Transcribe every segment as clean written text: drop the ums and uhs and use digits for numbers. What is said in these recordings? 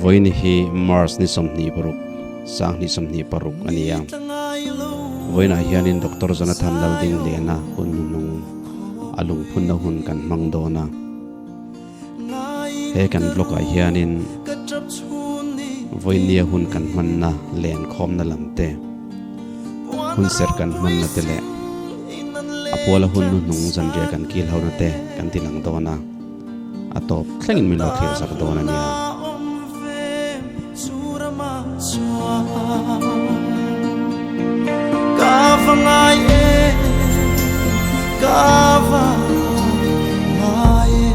voi ni hi Mars ni somni paruk sang ni somni paruk ania voi na hianin Dr. Jonathan Lalding lena hun nung alung phun na hun kan mangdona he kan block a hianin voi nia hun kan manna len khom na lamte hun ser kan manna tele apola hun nung zanria kan kil hauna te kan tilang dona atop thlengin mi lo thir sak dona nia Kava ngaye, kava ngaye,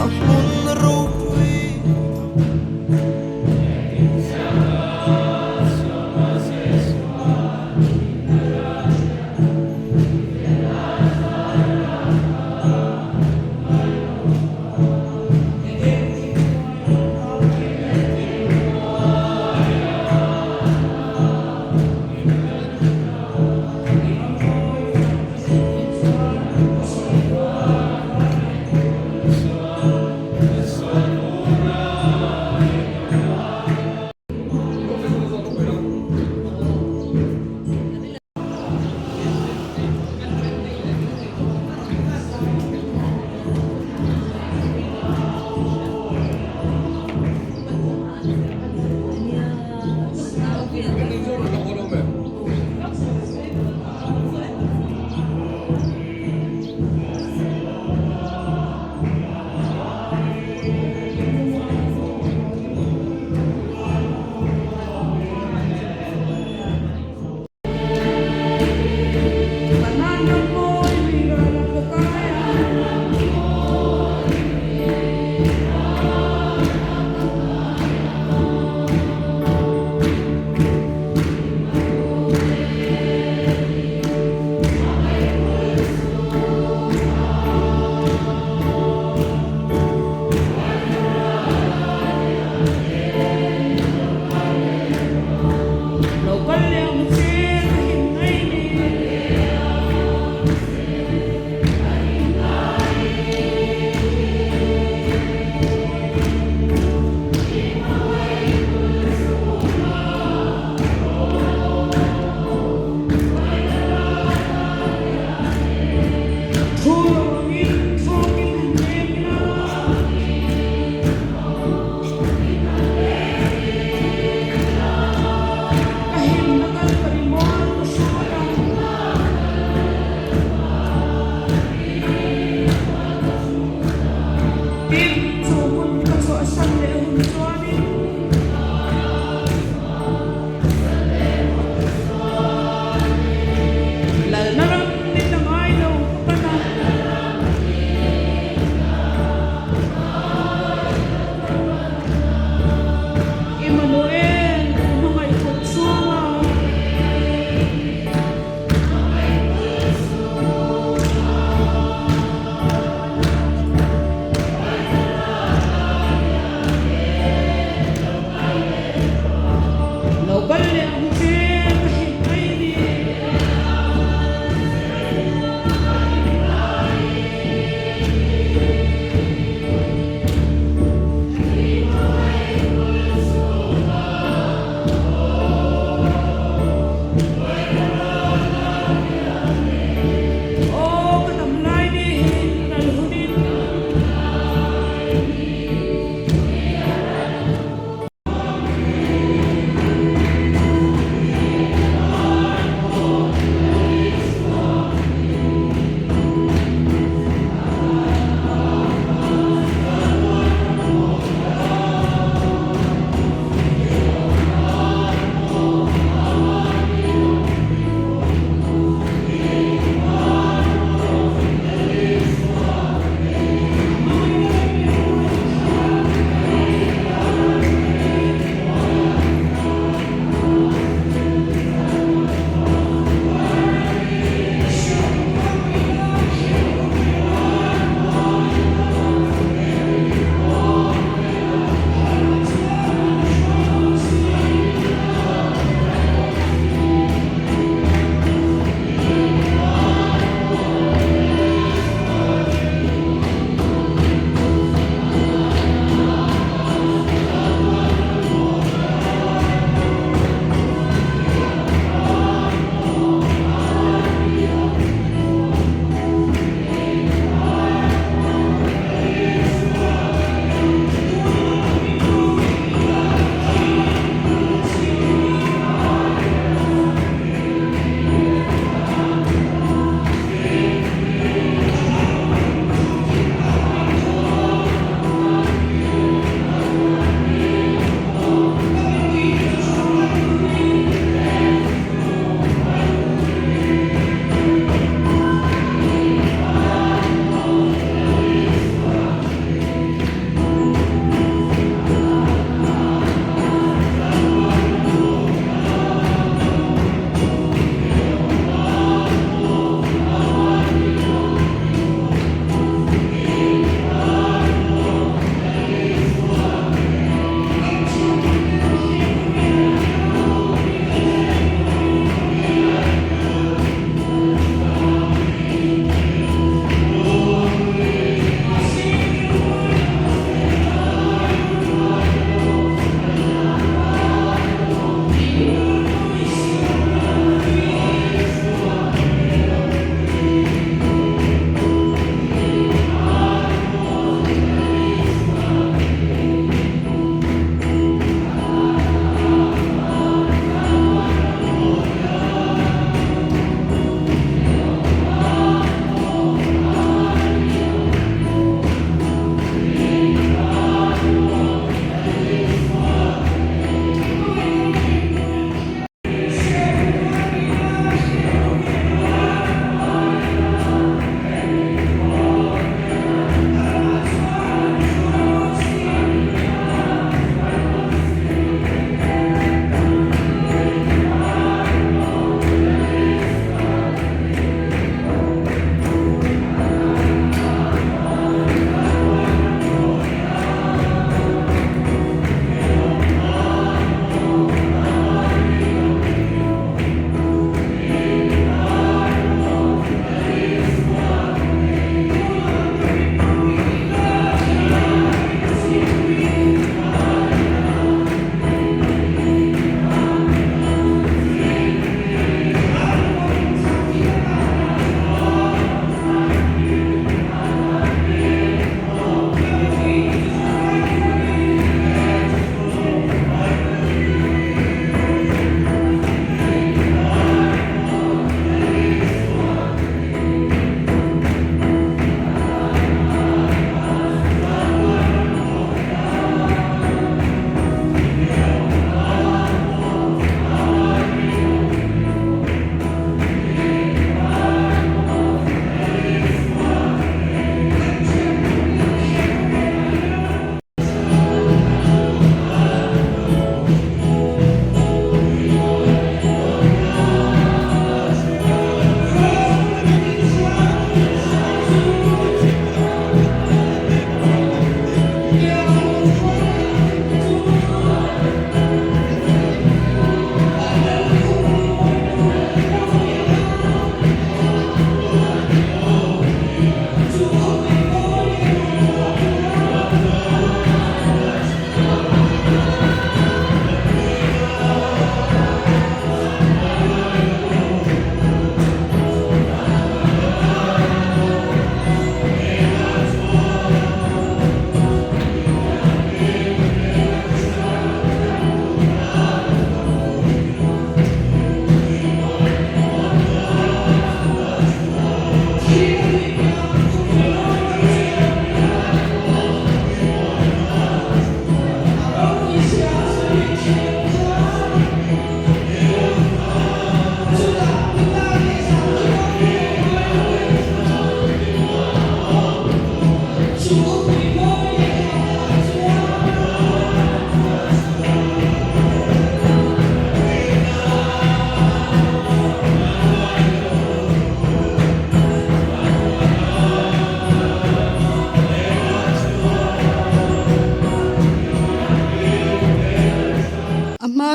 amun rupi.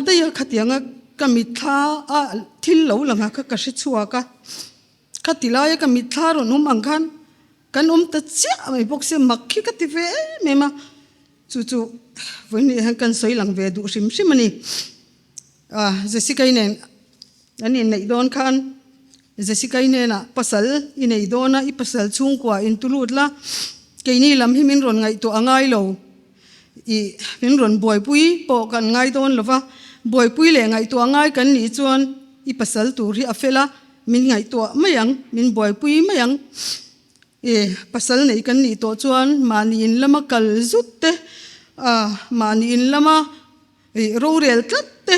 ได้ขัดยังก็มีท่าทิลเหลาหลังก็กระชิดชัวก็ขัดติลายก็มีท่ารนุ่มอังคันกันตัดเจ้าไม่พกเสียมักขี้กัดติเวเมื่อมาจู่ๆวันนี้ฮันกันสวยหลังเวดูชิมมันนี่เจสิกาอินเนอันนี้ในโดนคันเจสิกาอินเนน่ะภาษาอินในโดนน่ะอีภาษาชุ่งกว่าอินตุลุดละแค่นี้ลำให้มินรอนไงตัวง่ายเราอีมินรอนบ่อยปุ้ยปอกันง่ายโดนหรือว่าบ่อยปุ้ยเลยไงตัวง่ายกันนี่จวนอีภาษาตัวที่อเฟล่ามินไงตัวไม่ยังมินบ่อยปุ้ยไม่ยังภาษาไหนกันนี่ตัวจวนมานี่ละมากัลจุดเตมานี่ละมาโรเรลตัดเต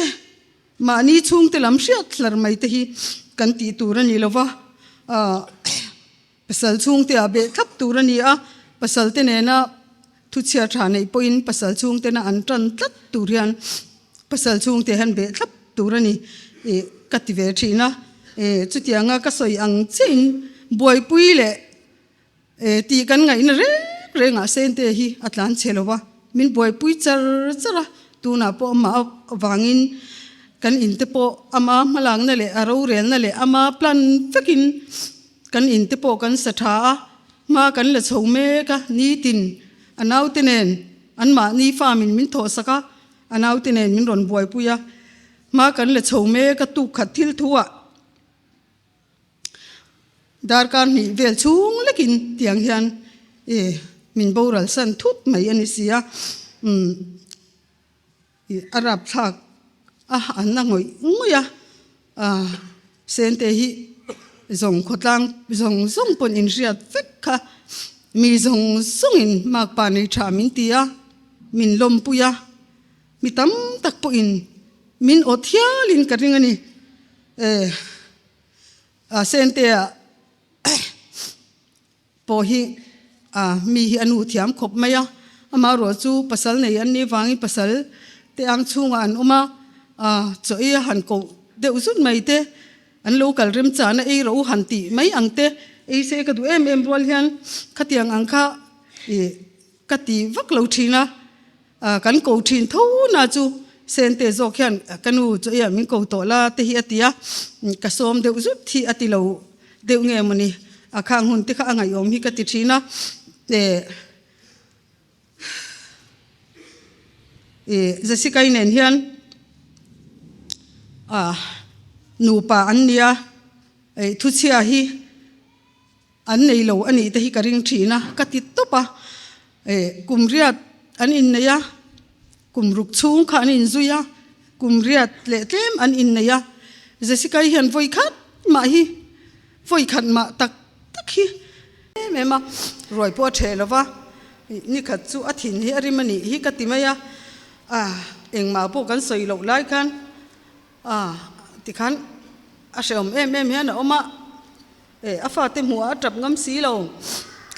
มานี่ชุ่งเตลำเสียดหลังไม่เตhiกันตีตัวนี่ละวะภาษาชุ่งเตอเบทับตัวนี่ภาษาเตเนน่ะทุเชียชาในปอยน์ภาษาชุ่งเตน่ะอันตรันตัดตัวเรียนภาษาชุ่งเตหันเบทับตัวนี่กัดที่เวทีนะจุดยังก็สวยอังจินบวยปุยเลยตีกันไงนะเร่งเส้นเตhiอัตลันเชลวะมินบวยปุยจระตัวน่ะพอมาวางินกันอินเตโปอามามาลังนั่นแหละอารูเรียนนั่นแหละอามาพลันฟักินกันอินเตโปกันสถามากันละชงเมกะนี่ตินอันเอาติเนนอันมานี่ฟามินโทสกะอันเอาติเนนมินรอนบวยปุยมากันละชงเมกะตุขัดทิลทัวดาร์การมีเวลชุงเล็กินเตียงเฮียนมินโบราณสันทุบไม่อันนี้เสียอาหรับทักอันนั้นงอยเซนเตหิส่งขดลังส่งปนอินเสียดเฟกค่ะมีส่งอินมากปานิชามินตียมินลมปุยมีตั้มตักปอินมินอดเทียลินกระดิ่งนี่เซนเตียพอฮีมีอนุเทียมขบไหมมารัวจูภาษาในอันนี้ฟังภาษาเตียงชูงานมาจะหันกูเดี๋ยวสุดไม่เตอันโลกัลเริ่มจานเราหันตีไม่อังเตเสกดูเอ็มรัวเฮียนขัดยังอังค่ะกัดตีวักเหลาทีนะกันกูทีนทูน่าจูเซนเตโซเขียนกันอูจะมินกูโตละเทียตีกระสมเดี๋ยวสุดที่อติเราเดี๋ยวเงี้ยมันนี่ข้างหุ่นที่ข้างไงยอมฮิกัดติทีนะจะสิกายเนียนนูปาอันเนียทุเชียฮีอันในโลอันนี้แต่ฮีกระริงทีนะกัติดตุปะกุมเรียดอันอินเนียกุมรุกชุงขันอินซุยะกุมเรียดเละเต็มอันอินเนียจะสิกายเห็นไฟขัดมาฮีไฟขัดมาตักฮีแม่มารอยปวดเชลวะนี่ขัดจูอาทินฮีอาริมันนี่ฮีกัติมายะเองมาพวกกันสวยหลอกไล่กันที่ขันอาเสียมเอ็มเฮียนะออกมาอาฟ้าเต็มหัวจับงำสีเรา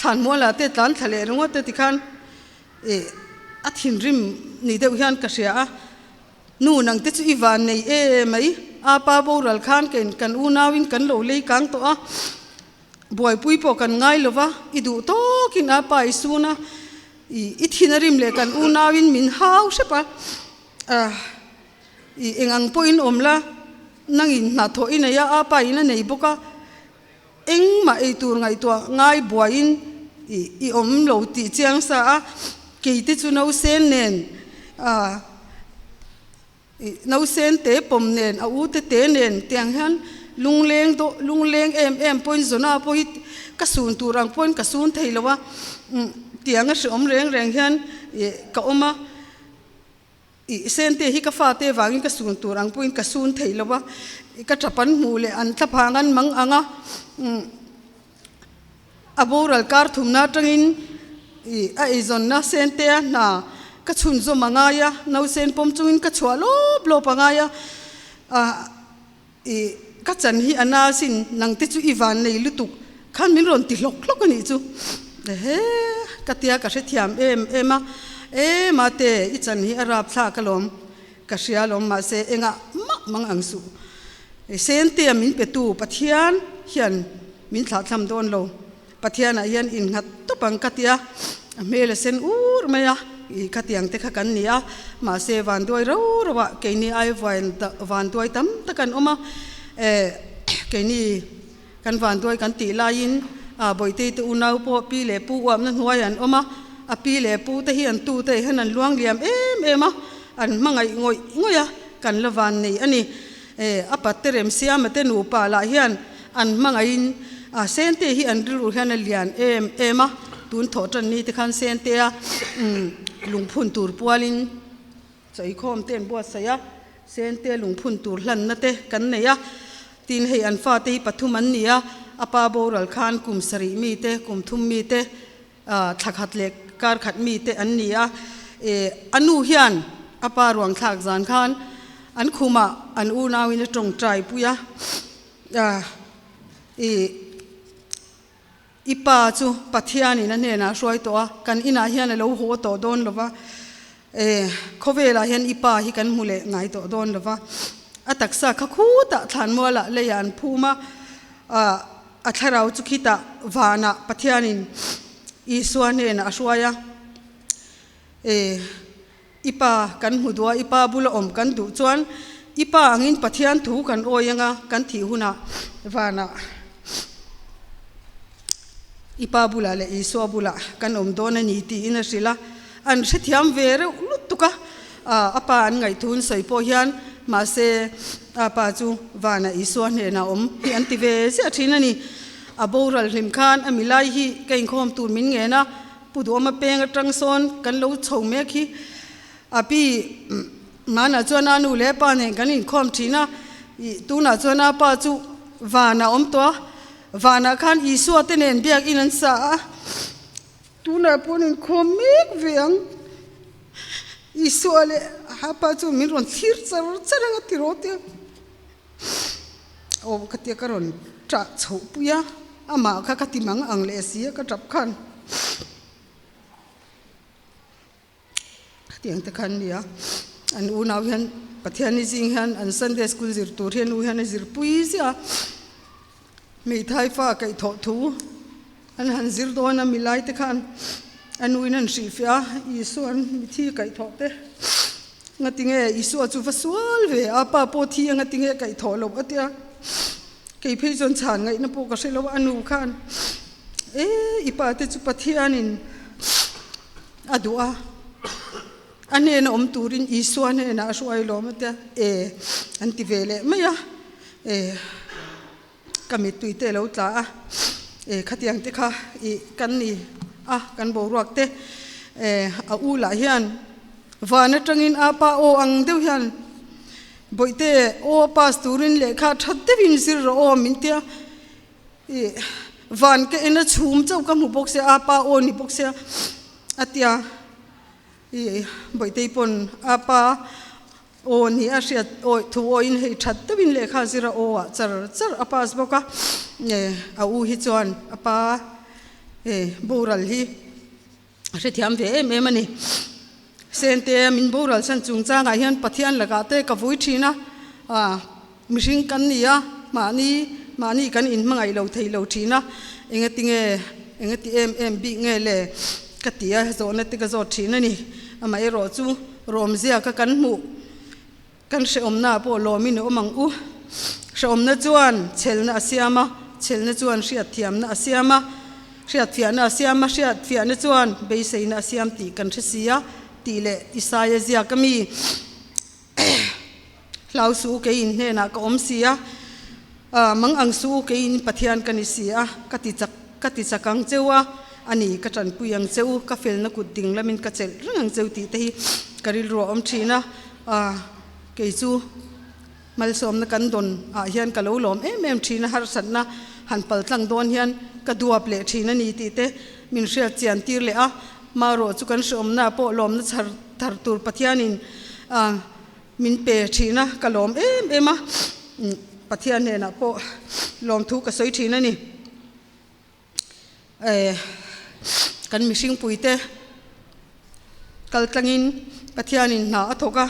ขันมัวละเตตันทะเลรงว่าเตที่ขันอาทินริมนี่เดียวเฮียนกระเสียนู่นังเตจุอีวานในไหมอาปาโบรัลขันกันอูนาวินกันโลเลยกังตัวบ่อยปุยปอกันง่ายหรอวะอีดูโตกินอาปาอิสูนะอีทินริมเลยกันอูนาวินมินฮาวใช่ปะเองอังปอินอมละนั่งอินหน้าโถอินเนี่ยอาไปนั่นเนี่ยบุกเองมาไอตัวไงตัวง่ายบ่อยอินอมโหลติเจียงซาเกี่ยที่จุนเอาเส้นเนนเอาเส้นเตะปมเนนเอาเตะเนนเตียงฮันลุงเลงเอ็มปอยส่วนอาปอยกระสุนตัวรังปอยกระสุนไทยแล้ววะเตียงก็สมแรงฮันก็ออกมาเส้นเตะฮิกฟ้าเตะวางิกระสุนตัวรังปอยกระสุนไทยแล้ววะกระจับปันมูเลอันทับหางันมังอ่างอาบูรัลการทุ่มนาจังอินไอซอนน่ะเส้นเตะน่ะกระชุนโซมังายะน่าเส้นปมจุนกระชัวลบปังายะกัจจันฮีอนาสินนังติจูอีวานในลุตุกขันมินรอนติลกกันนี่จูกัตยากระเทียมมาเตอิจันฮีอาราบทากลมกระเชียลมมาเสเองมังอังสูเซนเตียมินเปตูปะเทียนเฮียนมินถาทำโดนโลปะเทียนเฮียนอินหัดตุปังกัตยาเมลเซนอูร์มายะ i khatiang te khakan nia ma se van doi ro wa ke ni ai van doi tam takan oma ke ni kan van doi kan ti lain boite te unau po pi le pu wam na hnuaian oma a pi le pu te hian tu te hanan luang liam ema an mangai ngoya kan lawan nei ani apaterem siam te nu pa la hian an mangain sente hi an ru hian lian ema tun thotan ni te khan sente a lungphun tur pualin chai khom ten bo saya sente lungphun tur hlan na te kan neya tin hei an fa te pathum an nia apa boral khan kum sari mi te kum thum mi te thakhat le kar khat mi te an nia anu hian apa ruang thak zan khan an khuma an u nawin tong trai puya ipa chu pathiani na ne na roi to kan ina hian lo ho to don lova khovela hian ipa hi kan mule ngai to don lova ataksa khakhu ta thlan mola leyan phuma a tharau chu khita wana pathianin iswa ne na aswaya ipa kan hudwa ipa bula om kan du chuan ipa angin pathian thu kan oyanga kan thi huna wana ipa bula le iswa bula kan om dona ni ti ina sila an sethiam vere lutuka apa an ngai thun soipo hian ma se apa chu wana iswa ne na om hi anti ve se athina ni aboral hlim khan amilai hi kein khom tur min nge na pudu ma peng atang son kan lo chho me khi api mana chona nu le pa ne kan in khom thina tu na chona pa chu wana om to wana khan iswa te nen biak in an sa tu na ponin khom mek veang iswa le hapa chu min ron thir charanga tirote o khatia karon tra chho puya ama kha katimang angle sia ka tap khan tiang te khan nia an u naw hian pathiani jing han an Sunday school zir tur hian u hian zir pui sia mi thai fa kai tho thu an han zir do na milai te khan an u inan si fia isu an mi thi kai tho te ngatinge isu chu vasual ve apa po thi ngatinge kai tho lo atia kai phei jon chan ngai na po ka se lo anu khan ipa te chu pathianin adua ane na om turin iswa ne na suai lo mate antivele maya kami tuite lo tla khatiang te kha kan ni kan bo ruak te a u la hian wana tangin apa o ang deu hian boite o pasturin le kha thatte bin sir ro min tia van ke ena chum chau ka mu box se apa o ni box se atia boite pon apa o ni asia o thu o in hei thatte bin le kha sira o char apas boka a u hi chuan apa boral hi se thiam ve me mani sente min boral san chung changa hian pathian laga te ka vui thina mihring kan nia mani kan in mangai lo thei lo thina engati em bi nge le katia zo na ti ka zo thina ni amai ro chu rom zia ka kan mu kan se omna po lo min omang u se omna chuan chelna asiama chelna chuan riat thiam na asiama riat fiana asiama riat fiana chuan beiseina asiam ti kan thisia tile isaya zia kami lausu ke in ne na ka om sia mang ang su ke in pathian kanisia kati chakang chewa ani ka tan puyang cheu ka fel na kut ding lamin ka chel rang cheu ti te hi karil ro om thina ke chu mal som na kan don hian ka lo lom em thina har satna han pal tlang don hian ka duap le thina ni ti te min ria chian tir le ma ro chu kan som na po lom na thar tur pathianin min pe thina ka lom ema pathian ne na po lom thu ka soi thina ni kan mihring puite kaltlangin pathianin na athoka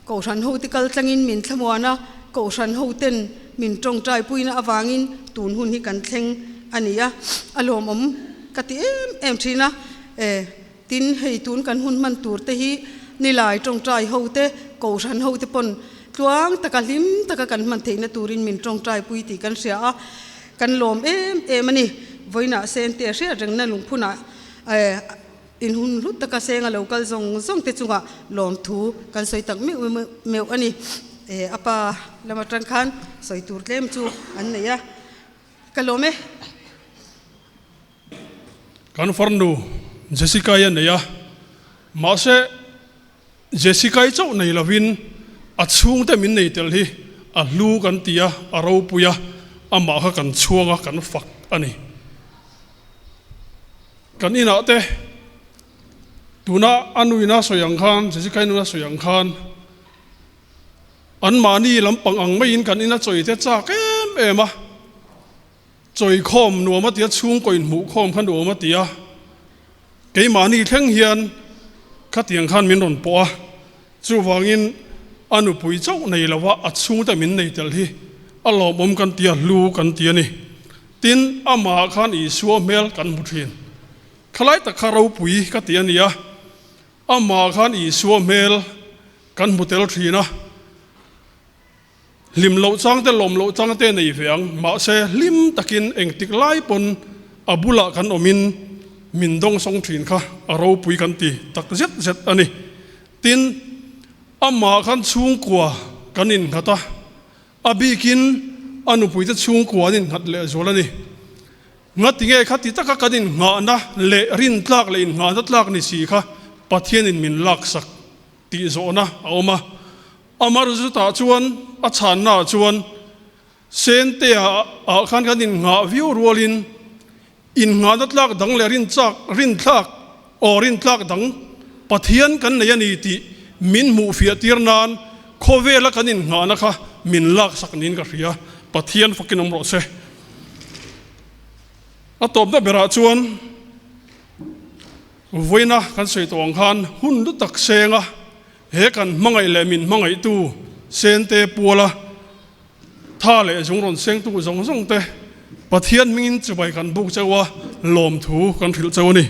ko ran ho ti kaltlangin min thlamwana ko ran ho ten min tong trai puina awangin tun hun hi kan thleng ania alom om kati em thina tin hei tun kan hun man tur te hi ni lai tong trai ho te ko san ho te pon tuang taka lim taka kan man theina turin min tong trai pui ti kan sia a kan lom em ani voina sen te sia reng na lungphuna in hun lut taka senga local zong te chunga lom thu kan soi tak meu ani apa lama tran khan soi tur tlem chu an ne ya kalome kan farnu Jessica ya ne ya ma se Jessica chau nei lovin achung te min nei tel hi a lu kan tia a ro puya ama kha kan chuanga kan fak ani kan ina te tuna anuina soyang khan Jessica nuna soyang khan an mani lampang ang mai in kan ina choi te cha kem ema choi khom nuama tia chung koin mu khom khan nuama tia ke mani thleng hian khatiang khan min ron po a chu wangin anu pui chau nei lawa achung ta min nei tel hi alo bom kan tia lu kan tia ni tin ama khan I suwa mel kan muthin khalai ta kharau pui ka tia nia ama khan I suwa mel kan mutel thina lim lo chang te lom lo chang te nei veang ma se lim takin eng tik lai pon abula kan omin min dong song thin kha aro pui kan ti tak zet ani tin amma khan chung kwa kanin khata abikin anu pui te chung kwa nin khat le zolani ngati nge khati taka kanin nga na le rin tlak le nga na tlak ni si kha pathian in min lak sak ti zona awma amar zu ta chuan a chan na chuan sen te a khan kanin nga view rolin in nga na tlak dang le rin tlak o rin tlak dang pathian kan nei ani ti min mu fia tirnan khovela kanin nga na kha min lak sak nin ka ria pathian fakin omro se atop da bera chuan voina kan sei tong khan hun du tak senga he kan mangai le min mangai tu sente puala tha le jong ron seng tu jong te pathian min chubai kan buk chawa lom thu kan thil chawani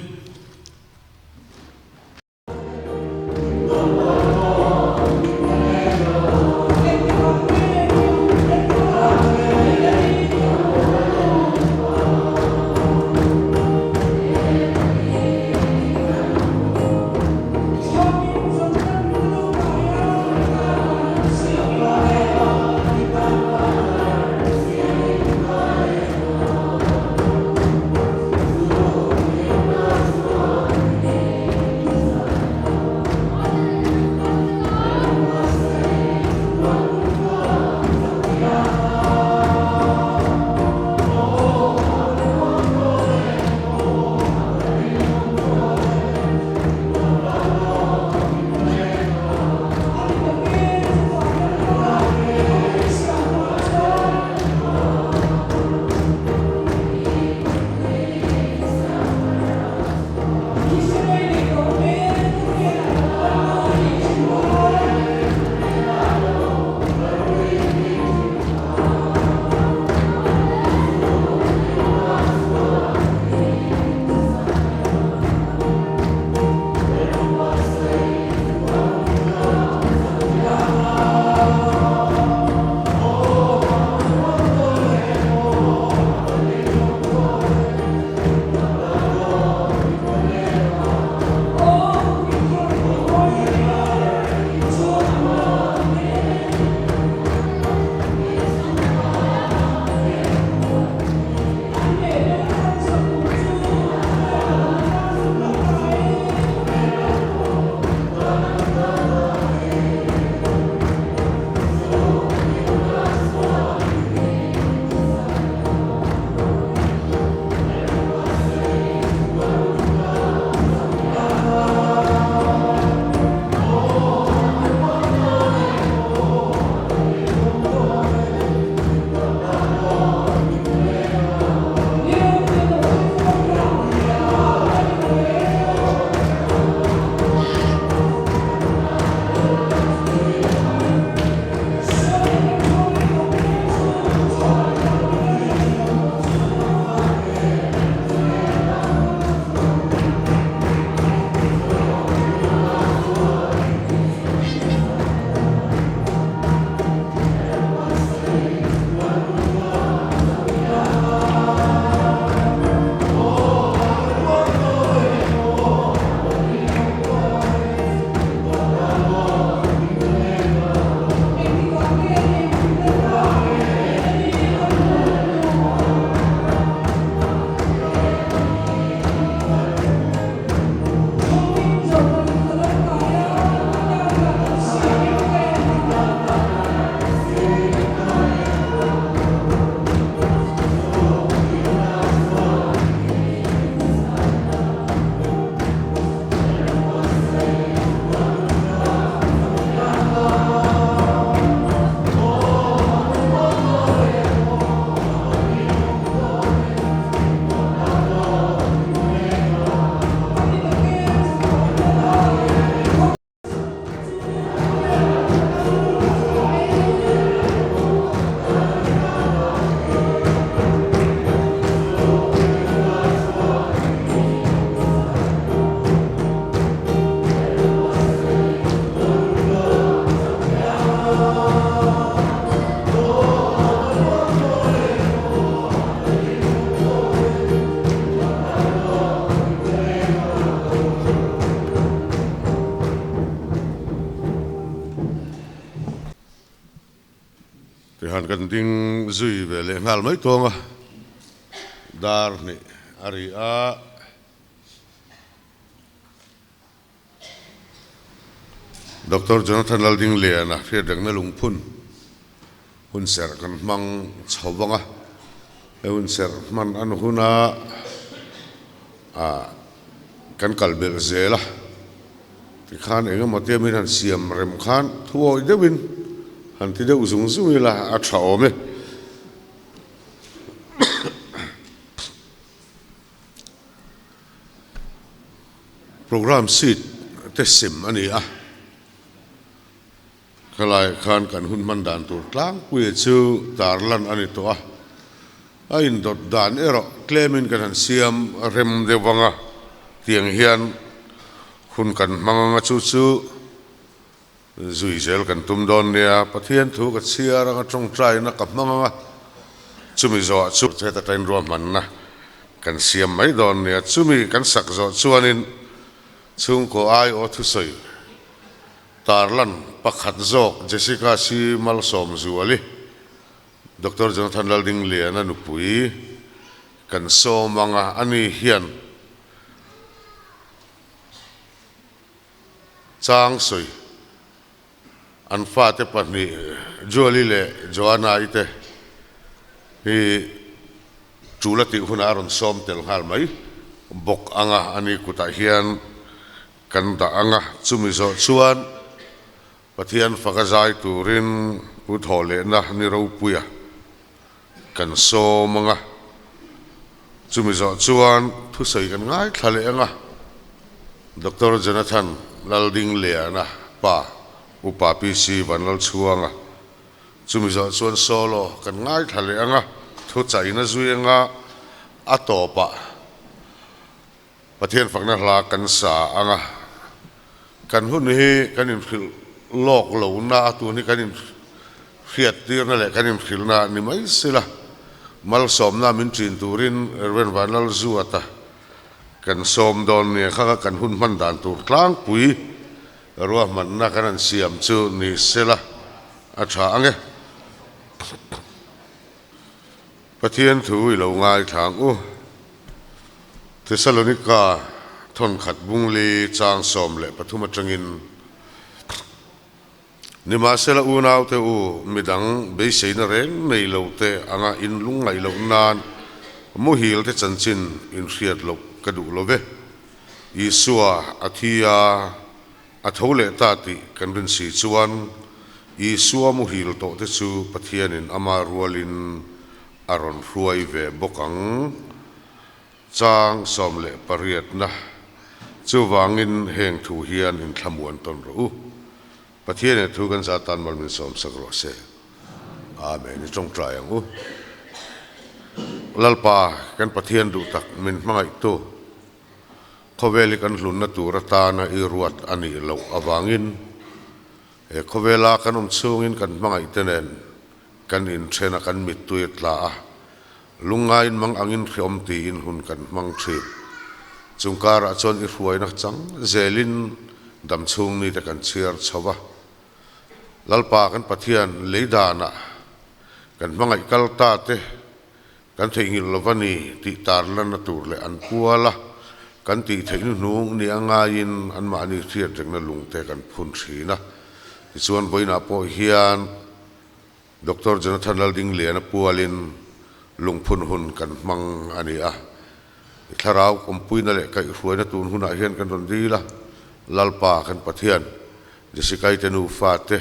han kan ding zui ve le ngal mai tonga dar ni ari a Dr. Jonathan Lalding Leana phía đằng na lungphun hun ser kan mang chawanga hun ser man an huna kan kalbel zela ti khan enga mate min han siam rem khan thuoi dewin han ti deu zung zung la a thawme program seat tesim ani a kalai khan kan hun man dan tur tlang pui chu tarlan ani to a in dot dan ero claimin kan han siam rem dewanga tiang hian hun kan manga chu chu zui zel kan tum don nia pathian thu ka chia ranga trong trai na ka manga chumi zo chu cheta tain ro man na kan siam mai don nia chumi kan sak zo chuanin chung ko ai o thu soi tarlan pakhat zok Jessica si mal som zuali Dr. Jonathan Lalding Leana nupui kan so manga ani hian chang soi an fa te pani Jolie le Joanna ite hi chulati huna ron som tel hal mai bok anga ani kuta hian kan da anga chumi zo chuan pathian fakazai turin uthole na ni ro puya kan so manga chumi zo chuan thu sei kan ngai thale anga Dr. Jonathan Lalding Leana pa upa PC banal chuanga chumi zo chuan solo kan ngai thale anga thu chai na zuenga atopa pathian fakna hla kan sa anga kan hun hi kan in khil lok lo na tu ni kan in khiat tir na le kan in khil na ni mai sila mal som na min trin turin erwen vanal zuata kan som don ni kha kan hun man dan tur tlang pui ro man na kan siam chu ni sila a tha ange pathian thu lo ngai thang u Thessalonica thon khat bung le chang som le pathuma tangin nima sela u naw te u midang be sein reng nei lo te anga in lung ngai lo nan mu hil te chanchin in riat lo kadu lo ve isua athia athole ta ti kan rin si chuan isua mu hil to te chu pathianin ama rualin aron ruai ve bokang chang som le pariat na chu wangin heng thu hian in thlamuan ton ro pathian thu kan satan mal min som sakro se amen ni trong trai ang u lalpa kan pathian du tak min mangai to khoweli kan hlun na tur ta na i ruat ani lo awangin e khowela kan chungin kan mangai tenen kan in thena kan mit tuitla lungain mang angin khiom ti in hun kan mang thi chungkara chon i ruai na chang zelin dam chung ni ta kan chiar chawa lalpa kan pathian leidana kan mangai kalta te kan theingil lovani ti tarlan na tur le an puala kan ti theinu nung ni angain an ma ni thiat na lungte kan phun thina ti chuan boina po hian Dr. Jonathan Lalding Leana pualin lungphun hun kan mang ani a tharau kompuina le kai ruai na tun huna hian kan ron dila lalpa kan pathian Jessica tenu fate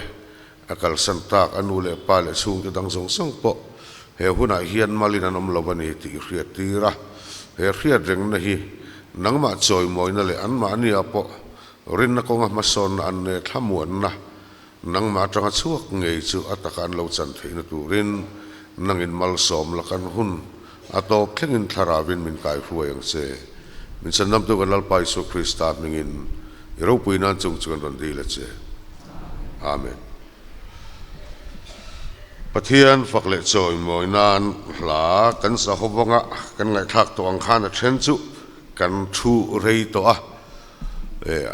akal santak anu le pa le chung te dang song song po he huna hian malina nom lobani ti riat tira he riat reng na hi nangma choi moina le an ma ni apo rin na konga mason an ne thamuan na nangma tanga chuak ngei chu atakan lo chan theina turin nangin mal som lakan hun atop thlengin tharawin min kai huayang se min sanam tu kan lalpa Isu Krista mingin iro puinan chung chung ron di le che amen pathian fakle choi moinan hla kan sa hobanga kan ngai thak to ang khan a then chu kan thu rei to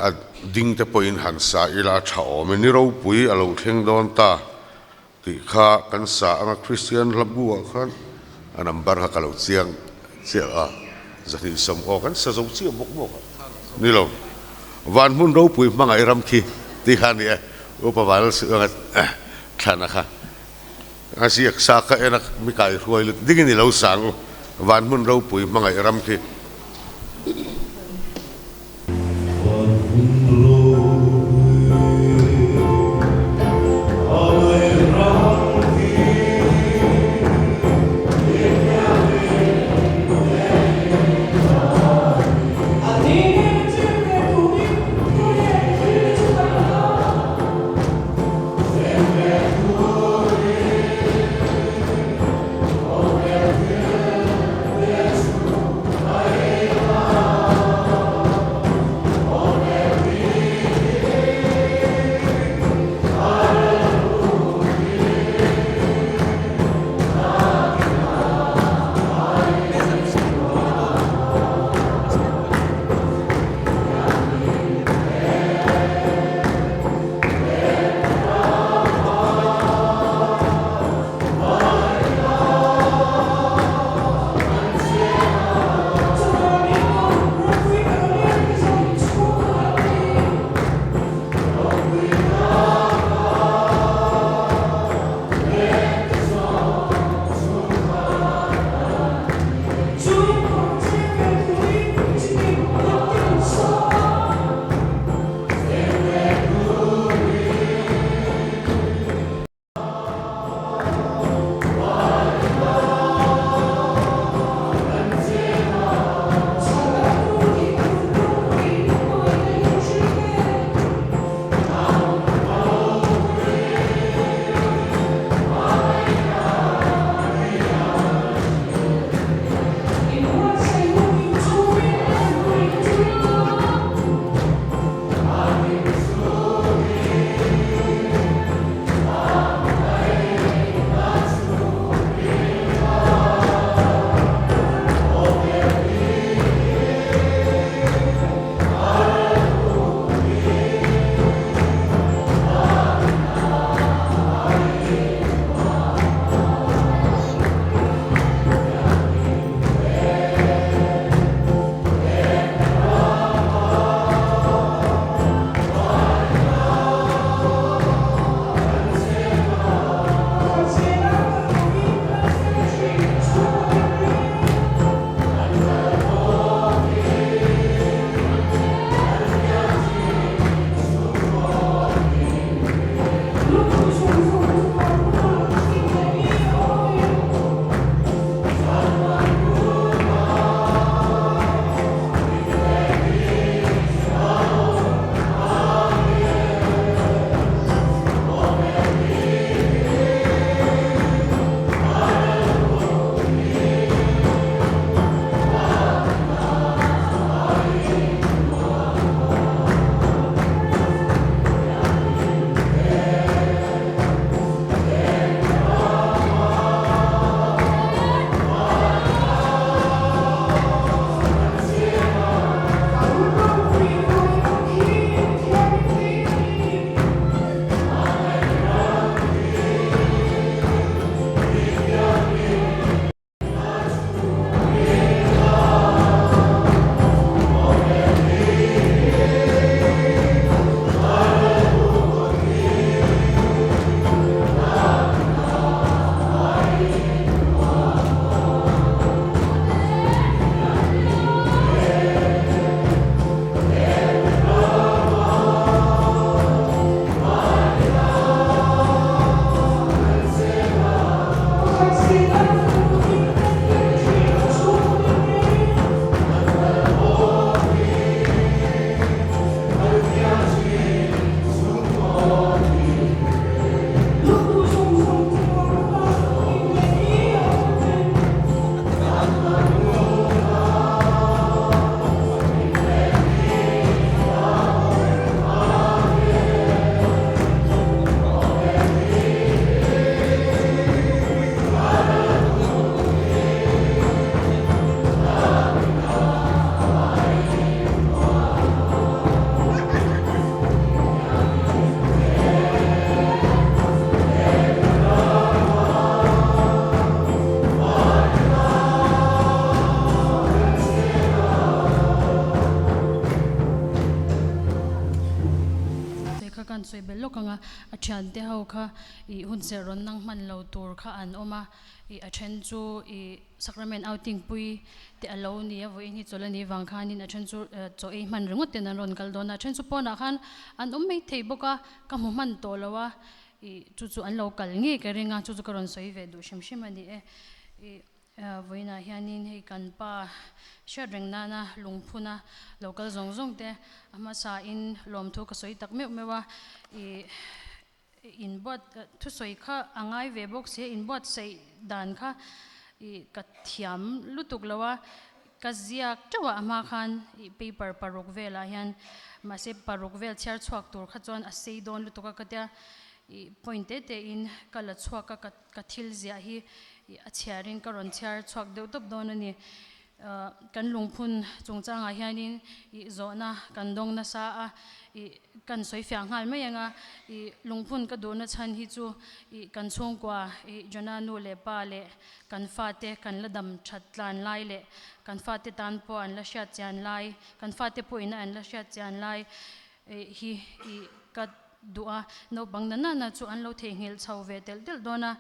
a ding te poin han sa ila thao me ni ro pui alo thleng don ta ti kha kan sa anga Christian labu khan anam bar ha kalau chiang chia a zati som o kan sa zo chi bok bok ni lo van mun ro pui manga iram khi ti khan ni upawal si anga thana kha asiak sa ka enak mi kai ruai lu dingin ni lo sang van mun ro pui manga iram khi banga a thian te ho kha I hun se ron nang man lo tur kha an oma I a then chu I sacrament outing pui te alo ni a voi ni cholani wang khanin a then chu cho e man ringot te nan ron kal dona then chu pona khan an mei thei boka ka mu man to lawa I chu chu an lo kal nge ka ringa chu chu karon soi ve du shim shim ani e voina hianin hei kan pa shadring nana lungphuna local zong zong te ama sa in lom thu ka soi tak me mewa I in bot thu soi kha angai ve bok se in bot sei dan kha I ka thiam lutuk lawa ka ziak chawa ama khan I paper paruk vela hian ma se paruk vel char chuak tur kha chon a sei don lutuka ka tia I pointed te in kala chuaka ka thil zia hi a chiarin karon chiar chuak deu top don ani kan lungphun chungchanga hianin I zona kan dong na sa a I kan soi fiang hal mai anga I lungphun ka dona chan hi chu I kan chung kwa I jona nu le pa le kan fa te kan ladam thatlan lai le kan fa te tan po an la sha chan lai kan fa te po ina an la sha chan lai hi I ka dua no bang na na chu an lo the ngel chau ve tel tel dona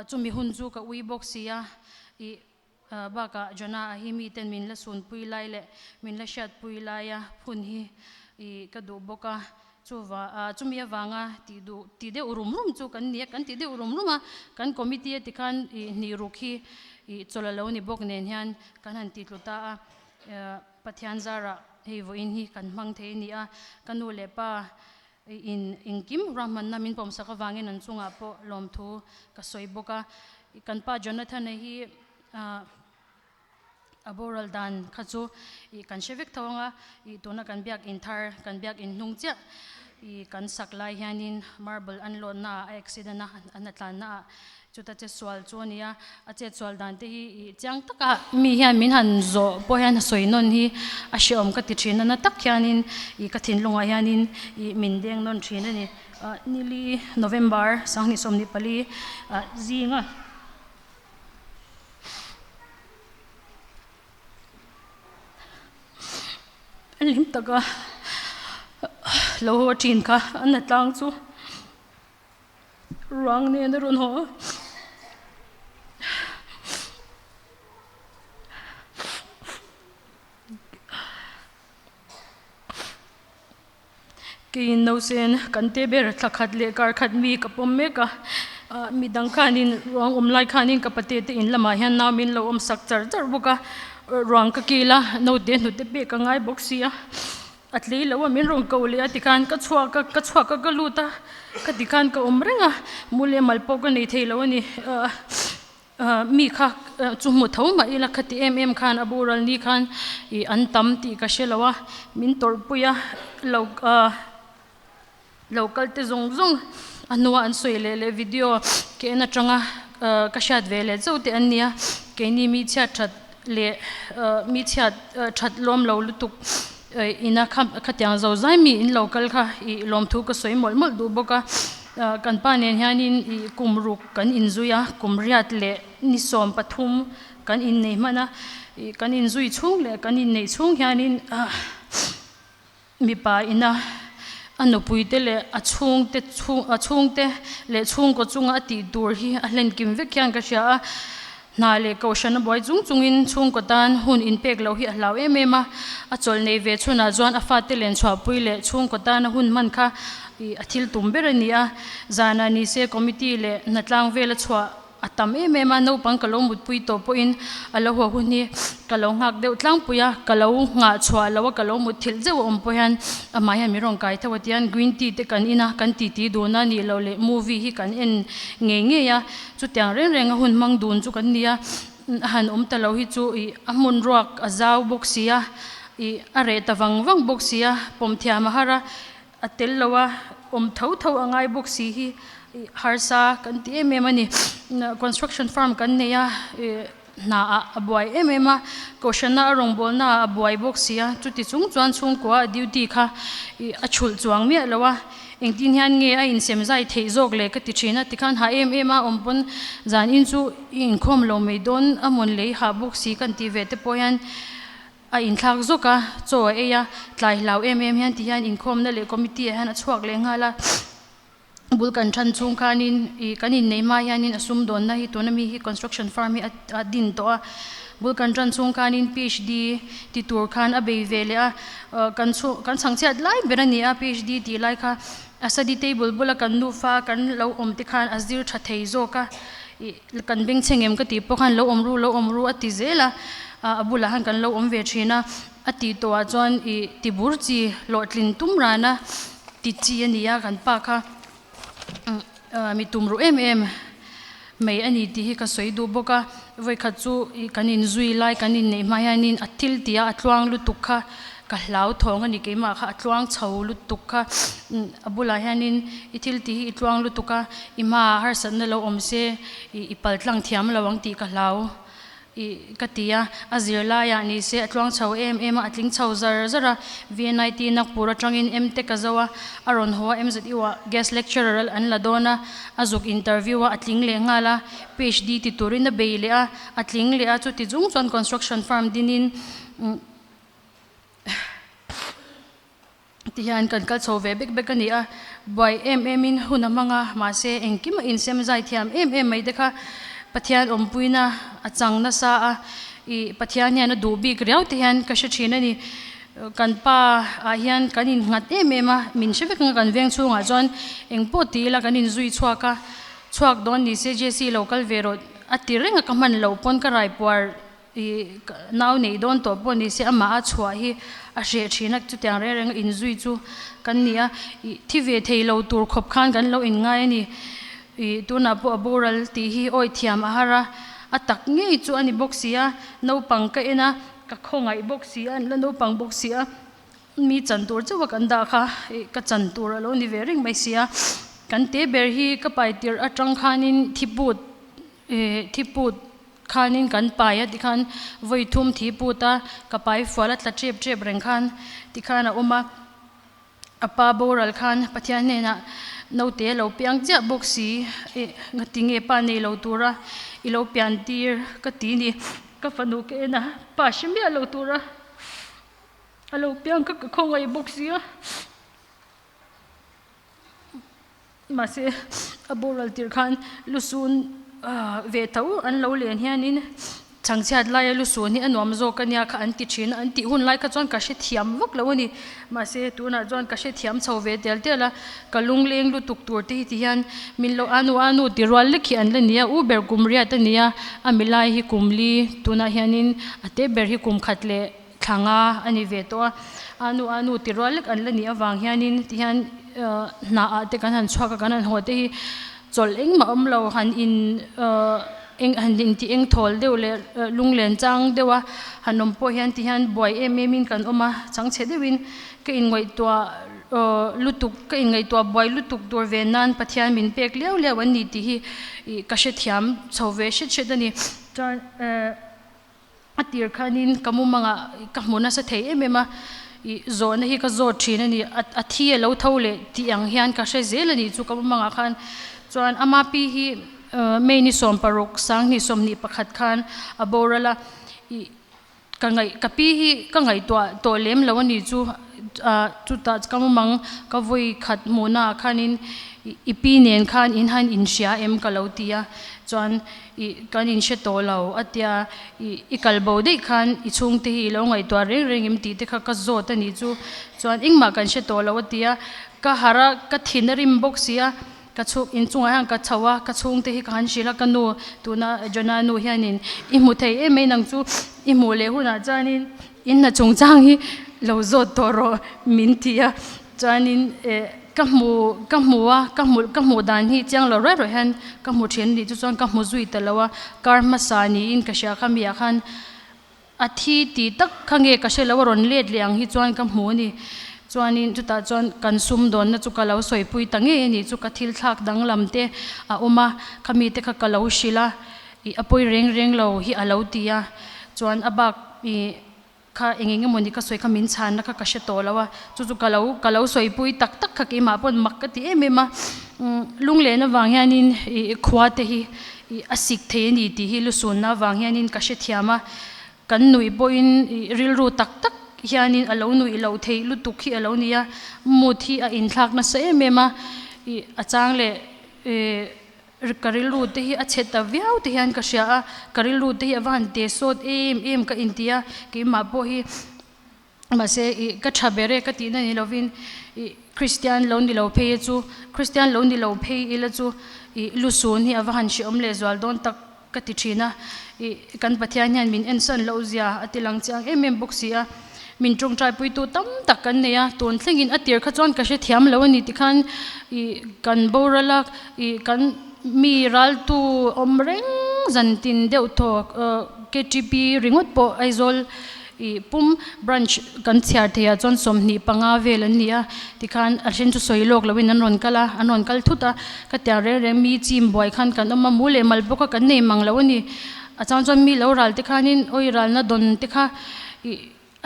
chu mi hun chu ka ui box sia I ba ka jona hi mi ten min la sun pui lai le min la shat pui lai ya phun hi I ka do boka chu wa chu mi awanga ti de urum rum chu kan ni kan ti de urum ruma kan committee ti khan I ni rukhi I cholalo ni bok nen hian kan han ti tluta pathian zara hei vo in hi kan mang the ni a kanu le pa in kim rahman namin pom saka wangin an chunga po lom thu ka soi boka kan pa Jonathan hi aboral dan khachu I kan shevek thawanga I tuna kan biak in thar kan biak in nungcha I kan saklai hianin marble anlo na accident na anatlan na chuta che swal chonia a che swal dan te hi chang taka mi hian min han zo po hian soinon hi a shom ka ti thina na tak hianin I ka thin lunga hianin I min deng non thina ni nili November sangni somni pali zinga lim taka lo chin kha anatlang chu rang ne na ron ho kin no sen kan te ber thakhat le kar khat mi ka pom me ka mi dang khanin rong lai khanin ka pate te in lama hian na min lo sak char char boka rong ka kila no de nu te be ka ngai boxia atlei lo min rong ko le atikan ka chua ka luta ka dikan ka umrenga mule malpo ka nei theilo ni mi kha chumu thoma ila khati khan abural ni khan I an tam ti ka shelawa min torpuya local te zong zong anwa an soile le video ke na tanga ka shat vele zote ania ke ni mi cha that le mi cha that lom lo lutuk ina khatyang zo zai mi in local kha I lom thu ka soi mol mol du boka kan pa nen hianin I kumruk kan inzuya kumriat le ni som pathum kan in nei mana kan inzui chung le kan in nei chung hianin mi pa ina anupui te le achung te le chung ko chunga ti dur hi a len kim ve kyang ka sha na le ko shan boy chungin chung ko tan hun in pek lo hi a law emema a chol nei ve chuna zon a fa te len chwa pui le chung ko tan hun man kha I athil tumber ania zana ni se committee le natlang vela chwa atam emema no pang kalom mut pui to po in alo ho huni kalong hak deu tlang puya kalo nga chwa lawa kalom mut thil je om po han amaya mi rong kai thawatian green tea te kan ina kan ti do na ni lo le movie hi kan en nge ya chu tyang reng hun mang dun chu kan nia han ta lo hi chu I amun rock azaw boxia I are tawang boxia pomthia mahara atel lawa tho angai boxi hi harsa kan ti emani construction farm kan ne ya na abuai emema koshana rongbol na abuai boxia chuti chung chuan chung kwa duty kha achul chuang mi lawa engtin hian nge a in sem zai thei jok le ka ti thina tikhan ha ema ompon zan in chu in khom lo meidon amon le ha boxi kan ti ve te poyan a in thak zoka cho eya tlai lau hian ti hian in khom na le committee han a chuak le ngala bul kan than chung khanin I kanin nei ma hianin asum don na hi tuna mi hi construction farm hi a din to a bul kan than chung khanin PhD ti tur khan a bei vele a kan changchat lai berani a PhD ti lai kha a study table bula kan nu fa kan lo om ti khan azir tha thei zo ka kan beng chengem ka ti po khan lo om ru ati zela abula han kan lo om ve thina ati to a chon I ti burchi lo tlin tum rana ti chi ania kan pa kha mi tumru mai ani ti hi ka soi du boka voi kha chu kanin zui lai kanin nei mayanin athil tia atluang lu tukha ka hlau thong ani ke ma kha atluang chho lu tukha abula hianin ithil ti hi itluang lu tuka ima har san na lo omse I paltlang thiam lawang ti ka hlau I katia azirla ya ni se atluang chho atling chho zara VNIT nakpura tangin MTech azawa aron hoa MZI wa guest lecturer an ladona azuk interview wa atling le ngala PhD ti turin na beile a atling le a chu ti jung chon construction farm dinin tihan kan kal chho ve bek ani a boy in huna manga ma se engkim in sem zai thiam mai dekha pathian ompuina achang na sa a I pathian hian du bi griau ti hian ka she thina ni kan pa a hian kanin ngat ma min shevek kan veng chunga jon engpo ti la kanin zui chuak don ni se JC local vero atirenga ka man lo pon ka rai puar I naw nei don to pon ni se ama a chua hi a she thina chu tyang reng in zui chu kan nia thi ve thei lo tur khop khan kan lo in ngai ni I tuna po aboral ti hi oi thiam ahara atak ngei chu ani boxia no pang ka ena ka khongai boxia la no pang boxia mi chantur chu kan da kha ka chantur lo ni vering mai sia kan te ber hi ka pai tir atang khanin thiput khanin kan paya ti khan voi thum thiputa ka pai fola tla chep reng khan ti khana oma apa boral khan pathian ne na no te lo piang ja boxi ngatinge pa nei lo tura I lo pian tir ka ti ni ka fanu ke na pa shimia lo tura alo piang ka khongai boxi a ma se aboral tir khan lusun ve thau an lo len hianin changchat lai lusun ni anom zo kania kha anti thin anti hun lai ka chon ka she thiam vak lo ni ma se tuna chon ka she thiam chho ve tel kalung leng lu tuk tur ti hian min lo anu ti rwal le khi an le nia uber kumria ta nia amilai hi kumli tuna hianin ate ber hi kum khatle thanga ani ve to anu ti rwal le an le nia wang hianin ti hian na ate kan han chwa ka kan han hote hi chol eng ma lo han in han din ti eng thol deu le lunglen chang dewa hanom po hian ti hian boy min kan oma chang che dewin ke in ngoi to lutuk ke in ngai to boy lutuk dor ve nan pathian min pek lew an ni ti hi ka she thiam chove she dani tan atir khanin kamu manga ka mona sa thei emema I zona hi ka zo thina ni athi lo thole ti ang hian ka she zelani chu kamu manga khan chuan ama pi hi mei ni som paruk sang ni som ni pakhat khan aborala kangai kapi hi kangai to lem lawani chu ta kamang ka voi khat mona khanin ipi nen khan in han in sha em kalautia chuan kanin she to lo atia I kalbo dei khan I chung te hi lo ngai to reng im ti te kha ka zo ta ni chu chuan ingma kan she to lo atia ka hara ka thinarim boxia ka chuk in chunga hang ka chawa ka chung te hi kan shila kanu tuna jona nu hianin I mu thei e mai nang chu I mu le huna chanin in na chung chang hi lo zo toro min tia chanin ka mu dan hi chang lo ro han ka mu then ni chu chang ka mu zui talawa karma sani in ka sha kham ya khan athi ti tak khange ka she lo ron let liang hi chuan ka mu ni chuanin chuta chuan kan sum don na chu ka lo soipui tange ni chu ka thil thak dang lamte a oma khami te kha ka lo shila I apoi reng lo hi alo tia chuan abak kha engenge moni ka soi khamin chan na ka she to lawa chu ka lo soipui tak kha ke ma pon makkati emema lungle na wang hianin khwa te hi asik the ni ti hi lu sun na wang hianin ka she thiama kan nui boin ril ru tak hianin alo nui lo thei lu tuk hi alo nia muthi a in thlak na se mema achang le karilu te hi acheta viau te hian ka sha karilu te hi awan te sot em ka india ki ma bo hi ma se ka thabere ka ti na ni lovin Christian lo ni lo phe chu Christian lo ni lo phe ila chu lu sun hi awan shi om le zwal don tak ka ti thina kan pathian hian min en san lo zia atilang chang em boxia min trong trai pui tu tam tak kan ne ya ton thlengin atir kha chon ka she thiam lo ni ti khan kan borala kan mi ral tu omreng zantin deu tho KTP ringot po aizol pum branch kan chiar thia chon somni panga vel an nia ti khan arsen chu soilok lawin an ron kal thuta ka tia re mi chim boy khan kan amma mule mal boka kan nei mang lawani achang chon mi lo ral ti khanin oi ral na don ti kha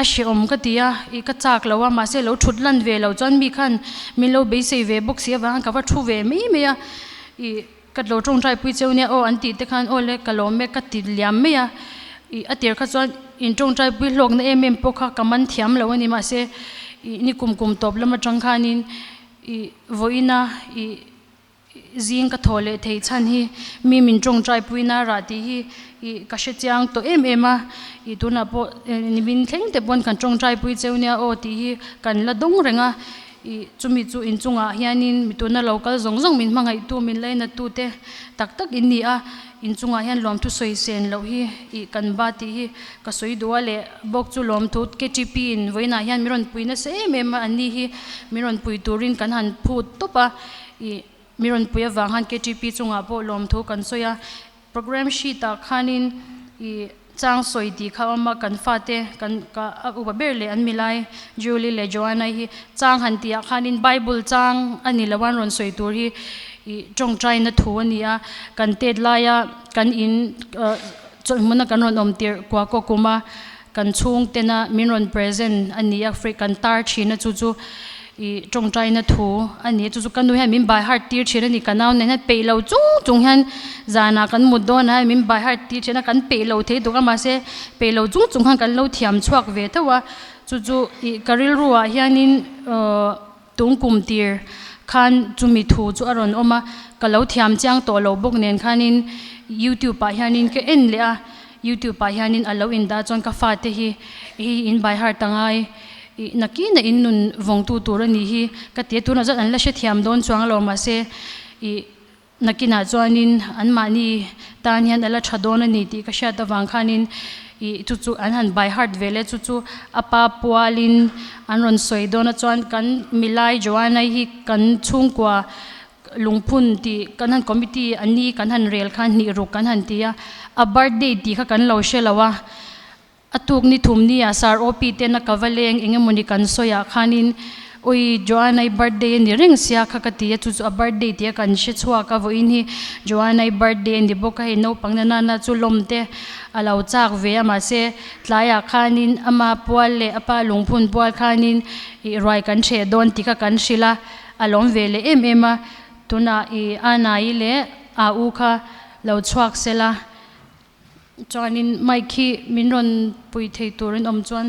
ashe om ka tia ka chak lawa ma se lo thutlan ve lo chon mi khan mi lo be sei ve box ya wa ka wa thu ve me me ya kat lo trong trai pui cheu ne o an ti te khan o le kalome ka ti liam me ya atir kha chon in trong trai pui lok na em pokha kaman thiam lo ani ma se ni kum top lama tang khanin voina zing ka thole thei chan hi mi min trong trai pui na ra ti hi ka she chiang to a tuna po ni bin thleng te pon kan trong trai pui cheu nia o ti hi kan la dong renga chumi chu in chunga hianin mituna local zong min mangai tu min leina tu te tak in ni a in chunga hian lom thu soi sen lo hi kan ba ti hi ka soi duwa le bok chu lom thu KTP in voina hian miron puina se mema ani hi miron pui turin kan han phut topa miron puya wang han KTP chunga po lom thu kan soya program sheet ta khanin chang soi di khawama kan fate kan ka uba berle an milai Julie le Joanna hi chang han tia khanin Bible chang ani lawan ron soi tur hi trong trai na thu ania kan tet laya kan in chon kan ron om tir kwa ko kuma kan chung tena minron present ani African tar china chu trong trai na thu ani chu kan nu ha min by heart tir china ni kanaw ne na pe lo chung han zana kan mudon ha min by heart tir china kan pe lo the duka ma se pe lo chung han kan lo thiam chuak ve tawa chu karil ruwa hianin tungkum tir khan chumi thu chu aron oma kalo thiam chang to lo bok nen khanin YouTube pa hianin ke en le a YouTube pa hianin alo in da chon ka fa te hi in by heart tangai nakina in nun vong tu tur ani hi ka te tu na zat an la she thiam don chuang lo ma se nakina chuanin an mani tan hian ala thadon ani ti ka sha ta wang khanin chu an han by heart vele chu apa pualin an ron soi dona chuan kan milai Joanna hi kan chung kwa lungphun ti kan han committee ani kan han rel khan ni ru kan han tia a birthday ti kha kan lo shelawa atuk ni thumni a sar op te na kavaleng engemoni kan soya khanin oi Joanna birthday ni ring sia kha ka ti chu a birthday ti kan she chua ka voin hi Joanna birthday ni boka he no pangna na chu lomte alo chak ve ama se tlaya khanin ama pual le apa lungphun pual khanin roi kan che don ti ka kan shila alom vele ema tuna anai le a u kha lo chuak sela chuanin mai khi minron pui thei turin om chuan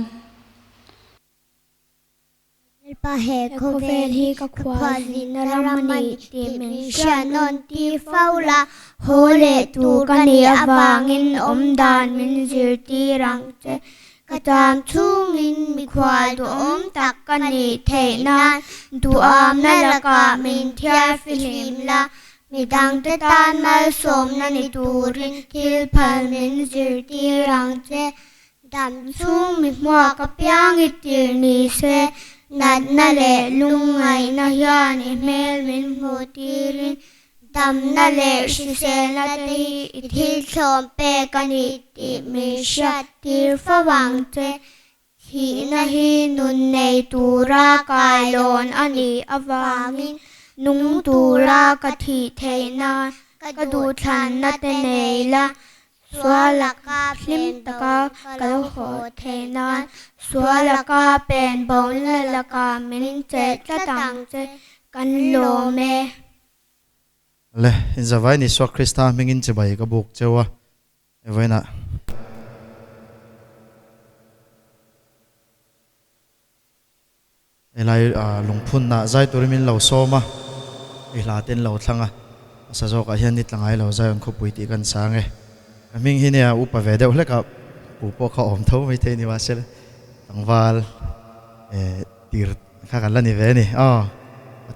pa he khovel hi ka khwali naramani ti min shanon ti faula hole tu kani awangin omdan min zirti rangche katam chungin mi khwal tu tak kani theinan tu nalaka min thia filim la mi dang te tan mal som nani turin til phal min zirti rangche dam chung mi hwa ka pyang itir ni se nat na le lungai na hian mel min motirin dam na le se na te thil chom pe kani ti mi shat tir fawang te hi na hi nun nei tura kailon ani awangin nung tura ka thi theina ka du than na te nei la swalaka phim taka kalo ho theina swalaka pen bon lalaka min che tatang che kan lo me le in zawai ni swa krista mingin che bai ka buk chewa evaina elai lungphun na zai turmin lo soma la ten lo thlanga sa zo ka hian nit langai lo zai on khopui ti kan sange ming hi ne upa ve deuh hleka pu po kha om tho mai the ni wa sel tangwal tir kha kan la ni ve ni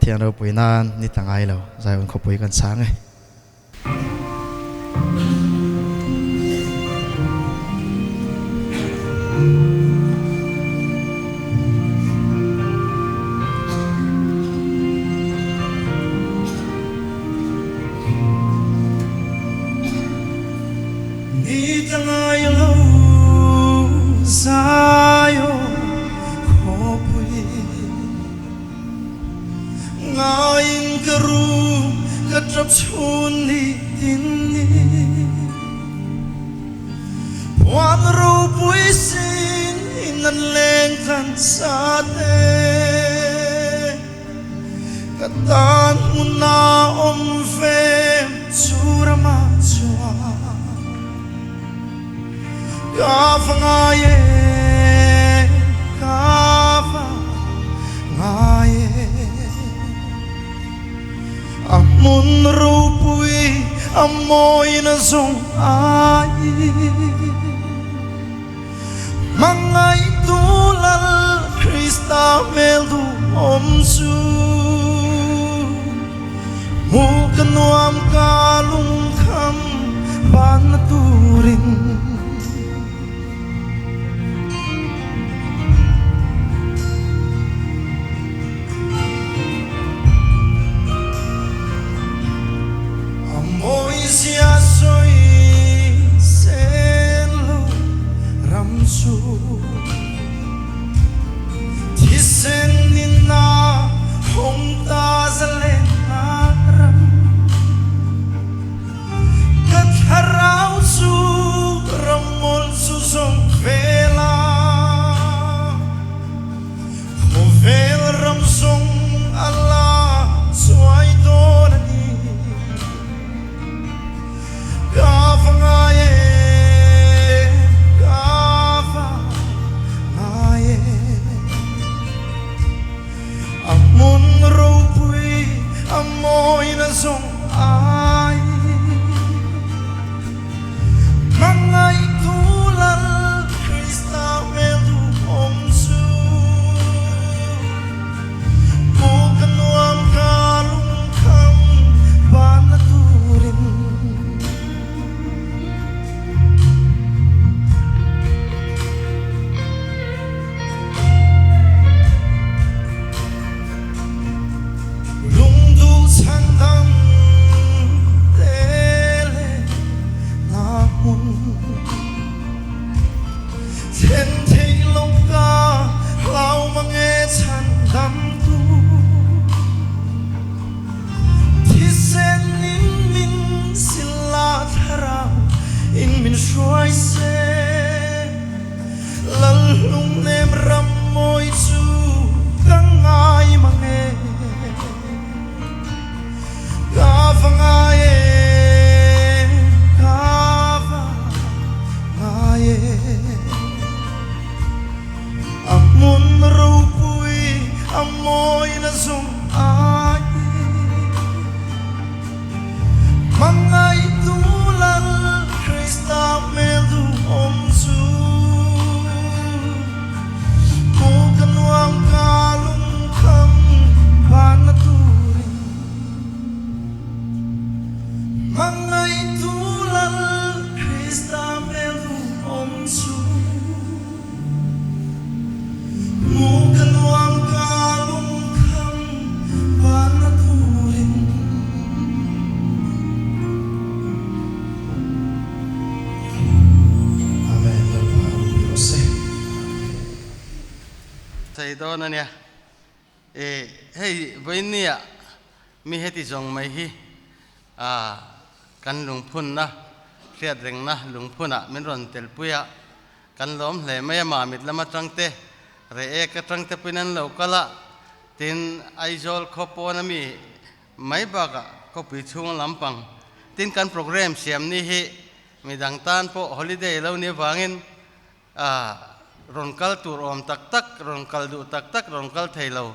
thian ro pui nan nit langai lo zai on khopui kan sange Katan muna omfem surama chua Kava ngaye Kava ngaye Amun rupui amoy na zong ai Mga itulal Krista meldu omsu Mukanuam kalung kam panaturin Amoy siya soy senlo ramsu Tisen nina hong tazalen Harau su ramol su song vela Hovel ram song Allah suai donani Kava ngaye Kava ngaye Amun rupui amoy na song ai Mga itulal Krista meldu omsu Mukanuam kalung kam panaturin Lungdul sandang Thiên thinh lông ca lao mà nghe chăn đắm tu Thì sen in min xin la tharao in min shuai se Lal lung nem ram môi chu căng ai mà nghe Ca vang ai Ca vang ai Amun rupui amoy na zong ai Mga itulal Krista meldu omsu Mukanuam kalung kam panaturin Mga itulal Krista meldu omsu Mukanuam kalung kam panaturin amen Jose thầy đó nè hey với nia mi hết thì giống mấy hi căn lùng phun na riết rừng na lùng phun mình run tel puya căn lom lệ mấy mà mít lama trăng te re cái trăng te pinan lâu kala tin aizol khopo na mi mấy baga có bị chung lampang tin căn program siam ni hi mi dang tan po holiday lâu ni vangin ron kal tur om tak tak ron kal du tak tak ron kal thei lo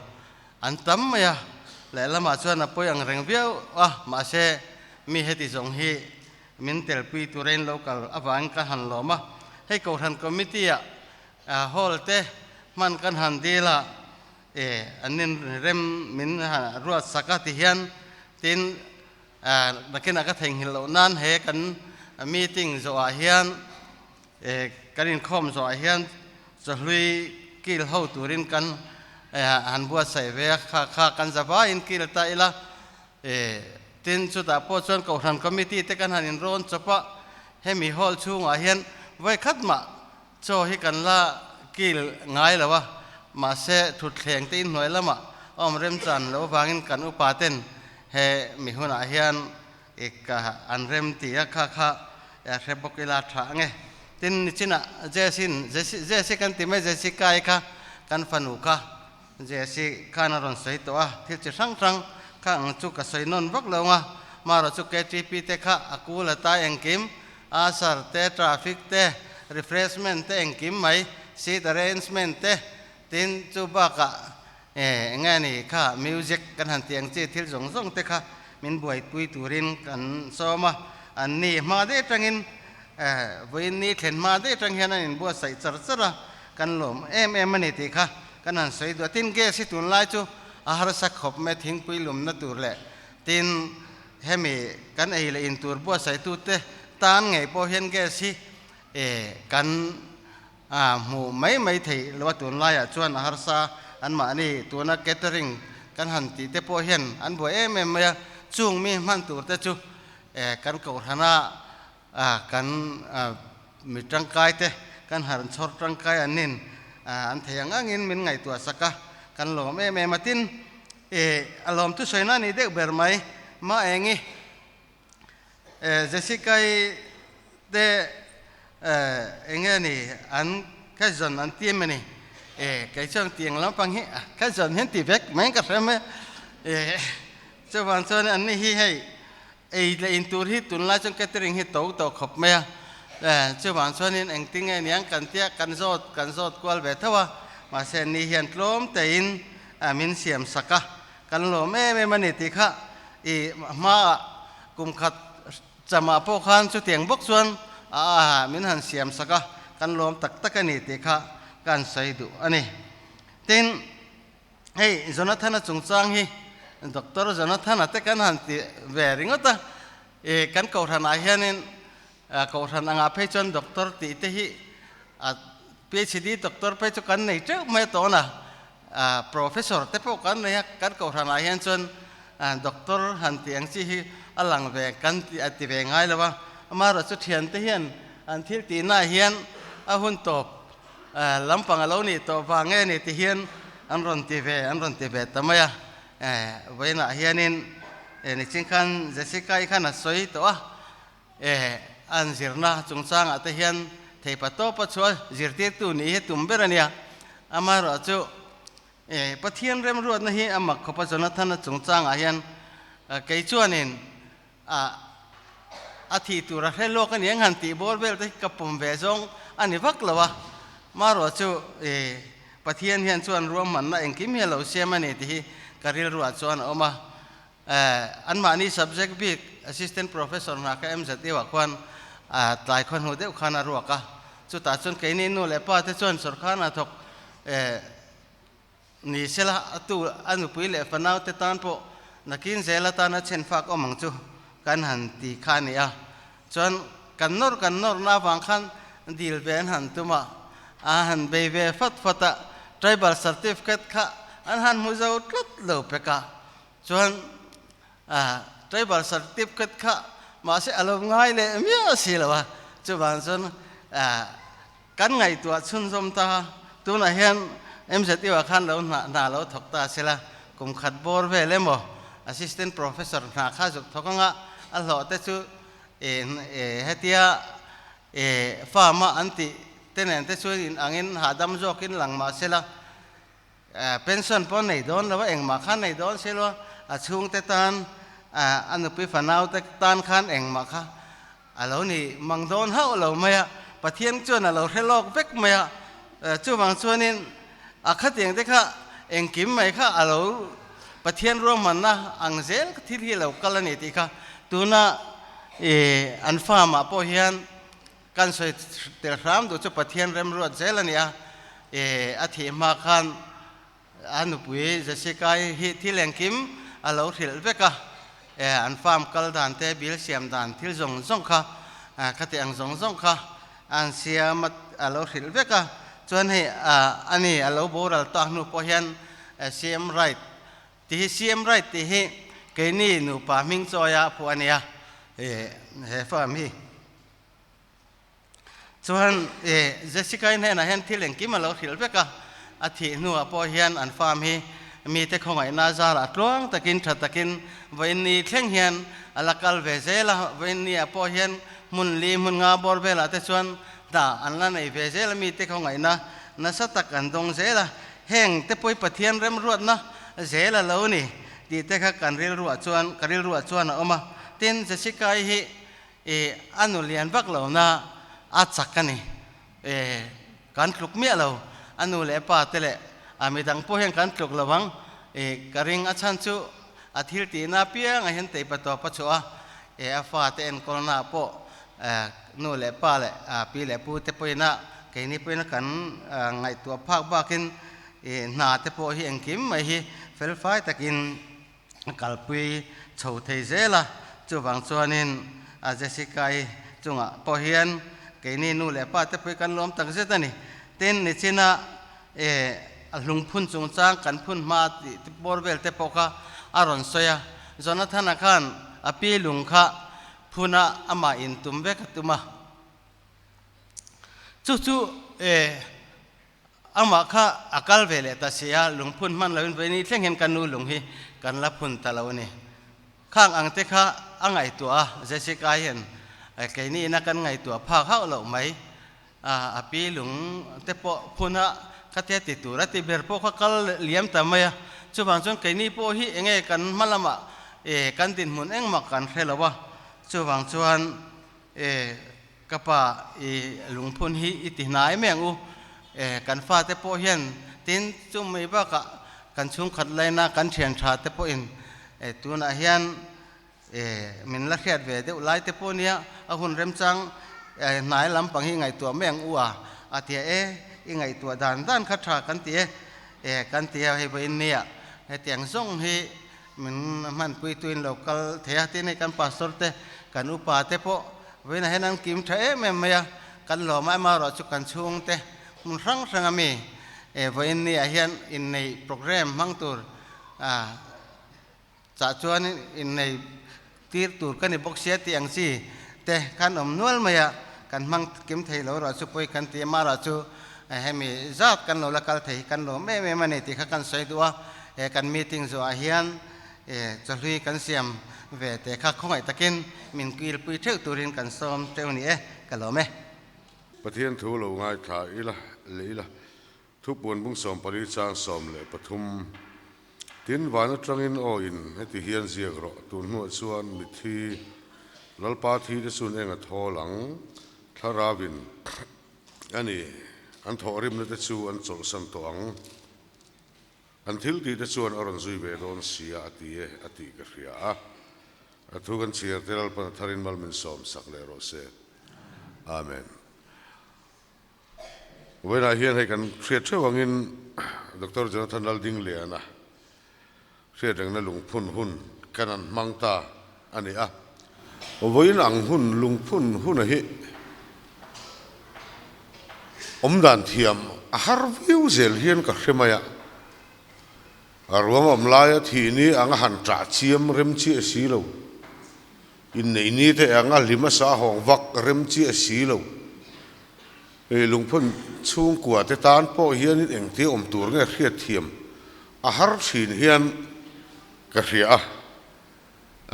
an tam ya และละมาชวนป่วยอังเริงเบี้ยวมาเสมีเหตุสงฮีมินเตลปีตุเรนโลกาลอวังกันหันลมให้กอทันคอมมิตี้ฮอลเตมันกันหันดีละอันนี้เริ่มมินรัวสักที่เฮียนตินนักนักแข่งหินเหล่านั้นเฮกันมีติ้งโซอาเฮียนกันอินคอมโซอาเฮียนจะลุยกิลเฮาตุรินกันหันบัวใส่เวข้ากันจะว่าอินกิลตาอิละตินสุดาโพชวนกอทันคอมมิตี้แต่กันหันอินโรนจะปะให้มีฮอลชูงอาเฮียนไว้คัดมาโจให้กันละกิลง่ายแล้ววะมาเสถุดแข่งตีนหน่วยละมาอมเริ่มจันแล้ววางินกันอุปาเต้นเฮมีหุ่นอาเฮียนอีกอันเริ่มตีข้าอยากเรียบกิลาทางไงตินนิชินะเจสิกันติไม่เจสิกายค่ะกันฟันุค่ะเจสิขานารอนสวยตัวที่จะสั่งข้างจุกสวยนนบักเลงมารจุกเกจีพีเตค่ะอากูละตาเองกิมอาสาเตทราฟิกเตrefreshment เตเองกิมไหม seat arrangement เตตินจูบักงานนี้ค่ะมิวสิกกันหันเตียงจีที่ส่งเตค่ะมินบวยปุยตูรินกันโซมาอันนี้มาได้จังอินวันนี้เห็นมาได้จังเห็นอันบัวใส่จัดระกันหลมมันนี่ติค่ะกันหันใส่ตัวตินเกสิตุนไล่จูอาหารสักขบไม่ทิ้งปุยหลุมนั่นตัวแหละตินเฮมีกันไอ้เลยอินตัวบัวใส่ตัวเตตานไงพอเห็นเกสิกันหมู่ไม่ถี่หรือว่าตัวไล่ชวนอาหารซาอันมานี่ตัวนักเกตเตอริงกันหันตีเตโพเห็นอันบัวเมื่อช่วงมีมันตัวเตจูกันเก่าธนากันมีร่างกายเตกันหันชดร่างกายอันนี้อันเทียงงินมินไงตัวสักกันหลอมมาตินอารมณ์ทุสวยนั่นนี่เด็กเบอร์ไหมมาเองเจสิกายเดนี่อันแค่จนอันเตียมนี่แค่จนเตียงแล้วปังฮิแค่จนเห็นตีเวกไม่กับใครไหมเจ้าวันส่วนอันนี้ให้เลยอินตัวที่ตุนลาจงแกตริงให้โตขบไหมเจ้าวันส่วนนี้เองติ้งเงี้ยกันเตี้ยกันโซดกวลเวทว่ามาเซนนี่เห็นลมแต่อินมินเสียมสักกันลมมันนี่ติค่ะมากุมขัดจะมาพวกขันชุดเตียงบกส่วนมินหันเสียมสักกันลมตักกันนี่ติค่ะกันใส่ดูอันนี้ตินให้จนท่านจงจังฮีด็อกเตอร์จนท่านแต่กันหันติเวริงอ่ะกันเก่าท่านอาเฮียนินเก่าท่านอ่างเพจจนด็อกเตอร์ติเตฮีPhD ด็อกเตอร์เพจกันนี่เจ้าไม่ตัวน่ะprofessor แต่พวกกันเนี่ยกันเก่าท่านอาเฮียนจนด็อกเตอร์หันติอังซีฮีอลังเวกันติเวง่ายแล้วว่ามาเราจะเทียนเทียนอันที่ตีน่าเฮียนหุ่นตบลำปังเรานี่ตบฟังนี่ที่เฮียนอันรอนติเวทำไมไว้น่ะเฮียนินนี่จริงกันจะสิกายขันสวยตัวอันสิรนะจงสร้างอัตเฮียนเทปโตปัจจุบันจิตที่ตัวนี้ตุ่มเบรเนี่ยอามาเราจะปะเทียนเริ่มรู้นะฮีอามาขบจนท่านจงสร้างอาเฮียนไก่ชวนนินอาทิตย์ตัวเราให้โลกกันยังหันตีบอลเวลที่กับผมเวซงอันนี้พักแล้ววะมาเราจะปะเทียนเฮียนชวนรวมมันนะเองคิมเฮลเราเสียมันนี่ที่การเรียนรู้ชวนออกมาอันมานี่ subject big assistant professor นักจะที่ว่าคนหลายคนหัวเด็กขนาดรัวกะสุดท้ายจนแค่นี้นู่นแหละป้าที่ชวนสุดข้านะทุกนี่เสละตัวอันอุปยเล่ฟันเอาแต่ตอนพอนักกินเสละตอนนั้นเช่นฝากอมังจูกันหันตีขานี่จนกันนอร์น้าฟังขันดีลเวนหันตัวมาหันเบย์ฟัดtribal certificate ค่ะอันหันมุจาวตุดเลือเปกะจนtribal certificate ค่ะมาเสียอารมณ์ง่ายเลยไม่เอาสิละวะจุบันจนกันไงตัวชุนสมตาตัวน่ะเห็นจะที่ว่าขันเราหน้าเราถกตาเสียละกุมขัดบอลเวลมั้ง assistant professor หน้าข้าจุกถกงะอัลลอฮ์แต่ชูเฮติยาฟาร์มาอันติเต้นแต่ชูอังอินหาดำจอกินหลังมาเสียละpension ปนไหนโดนแล้วว่าเองมาขันไหนโดนเสียละช่วงเตตันอันนี้ไปฝันเอาเตตันขันเองมาค่ะเรานี่มังโดนเฮาเราไม่ปะเทียนจวนเราเทลอกเวกไม่จู่บางส่วนนี้ขัดอย่างเด็กค่ะเองกิมไม่ค่ะเรา ปะเทียนร่วมมันนะอังเซลที่เรากลนี่ติค่ะตัวน่ะอันฟ้ามาพอเฮียนกันสวยเตะรามดูจะปะเทียนเริ่มรวดเซลนี่อาทิมาคันอันปุยจะสิกายที่แหลงกิมเราถิลเวกะอันฟาร์มกัลดานเตบิลเสียมดานที่ซงค่ะคติอังซงค่ะอันเสียมัดเราถิลเวกะส่วนให้อันนี้เราโบราณตัวหนูพอเห็นเสียมไรที่เสียมไรที่ให้เกนี่หนูป่ามิงซอยาพวกนี้ฟาร์มฮีส่วนจะสิกายเนี่ยนะเห็นที่แหลงกิมเราถิลเวกะอาทิตย์นู้พอเห็นอันฟาร์มฮีมีแต่ของไอ้นาซาละตรวงตะกินชัดตะกินวันนี้เที่ยงเห็นอลักลเวเซละวันนี้พอเห็นมุนลีมุนงาบอร์เบละแต่ส่วนด่าอันนั้นไอ้เวเซละมีแต่ของไอ้น่าสตักกันตรงเซละแห้งแต่ป่วยปะเทียนเริ่มรวดนะเซละแล้วนี่ดีแต่ข้ากันเรียนรวดส่วนกันเรียนรวดส่วนออกมาเต้นจะสิกายฮีอนุเลียนบักเหล่าน่ะอาจักกันนี่การคลุกเมียเราอนุเล่ป้าเตะมีดังพวกยังกันตกระวังกระริงอาชันจูอาทิตย์ตีนาเปียงเห็นเตยปตัวปัจจุบันอาฟ้าเตนคนน่าพอนู่นแหละป้าแหละปีแหละปูเตปอยน่ะแค่นี้เป็นกันไงตัวภาคบ้ากินนาเตปอยอังกิมไม่ฮีเฟลไฟตะกินกัลปุยโฉเทเซล่ะจูบางส่วนนี้อาจจะสิกายจุงพอเฮียนแค่นี้นู่นแหละป้าเตปอยกันล้มตั้งเสร็จนี่เต้นในชินะลุงพุ่นจงจ้างกันพุ่นมาที่บริเวณเตปอกะอารอนเซียจนธนาคารอภิลุงค่ะพุนะอามาอินตุมเวกตุมาจู่อามาค่ะอากาลเวเลตาเสียลุงพุ่นมันเราเป็นนี้เที่ยงเห็นกันนู่ลุงฮีกันละพุ่นตะเราเนี่ยข้างอังเตค่ะอังไงตัวเจสิกายเห็นแค่นี้นักกันไงตัวพาเข้าเราไหมอภิลุงเตปอพุนะคัตยติตุรัติเบอร์พวกเขาเลี้ยมแต่ไม่ช่วงช่วงแค่นี้พวกฮีเองกันมาละมากันดินหมุนเองมากันใครหรอวะช่วงกับป่าลุงพุนฮีอิตินายแมงอูกันฟ้าเตปเฮียนตินจุ่มไม่บ้ากันชุ่มขัดเลยนะกันเฉียนชาเตปอินตัวน่ะเฮียนมินละเขียดเวเดอุไลเตปเนี้ยอาหุ่นเริ่มจังนายลำปังฮีไงตัวแมงอูอาเทียยังไงตัวด้านขัดฉากกันเตียให้ไปเนี่ยให้เตียงส่งให้มันปุยตุนเราก็เทียที่ในกันปัสสาวะกันอุปาเตปเว้นให้นั่งกิมเทแม่เมียกันหล่อไม้มารอจุกันช่วงเตมันรังสังมีเว้นเนี่ยเฮียนอินในโปรแกรมมังตัวจะชวนอินในตีตูกันในบ็อกเซียที่อังซีแต่กันอมนวลเมียกันมังกิมเทเรารอจุปุยกันเตียมารอจุให้มีจัดกันเราละกันเทกันเราไม่มันนี่ที่กันใส่ตัวกันมีติ้งส่วนเฮียนจะลุยกันเสียมเวแต่ข้าของไอ้ตะกินมินกิลปุยเท่าตัวเรียนกันซ้อมเจ้านี่กันเราไหมประเทศทูเราง่ายถ่ายละเลยละทุกบนบุ้งสอมปริจางสอมเลยปฐุมทินวานตรังอินโออินให้ที่เฮียนเสียกรอตุนหัวส่วนมิทีลลปาทีจะส่วนเองทอหลังทาราวินอันนี้อันทอริมนั่นจะส่วนโจสันตวังอันทิลที่จะส่วนอรันซุยเวดอนเสียอติกเรียทุกันเสียเทลปันทารินมัลมินสอมสักเลโรเซอาเมนเวลาเฮียนให้กันเสียเชื่อว่างินดร.จอนาธานดัลดิงเลียนะเสียดังนั้นลุงพุ่นหุ่นกันนั้นมังตาอันนี้วันนังหุ่นลุงพุ่นหุ่นอะไรด่านเทียมฮาร์วิวเซลเฮียนกับเชื่อไหมรวมลายทีนี้อังหันจ่าเชียมเริ่มเชี่ยสีเราอินนี้แต่อังลิมาสาหงวักเริ่มเชี่ยสีเราลุงพุ่นช่วงกว่าแต่ตานพ่อเฮียนเองที่ตัวเงี้ยเรียดเทียมฮาร์ชินเฮียนกับเรีย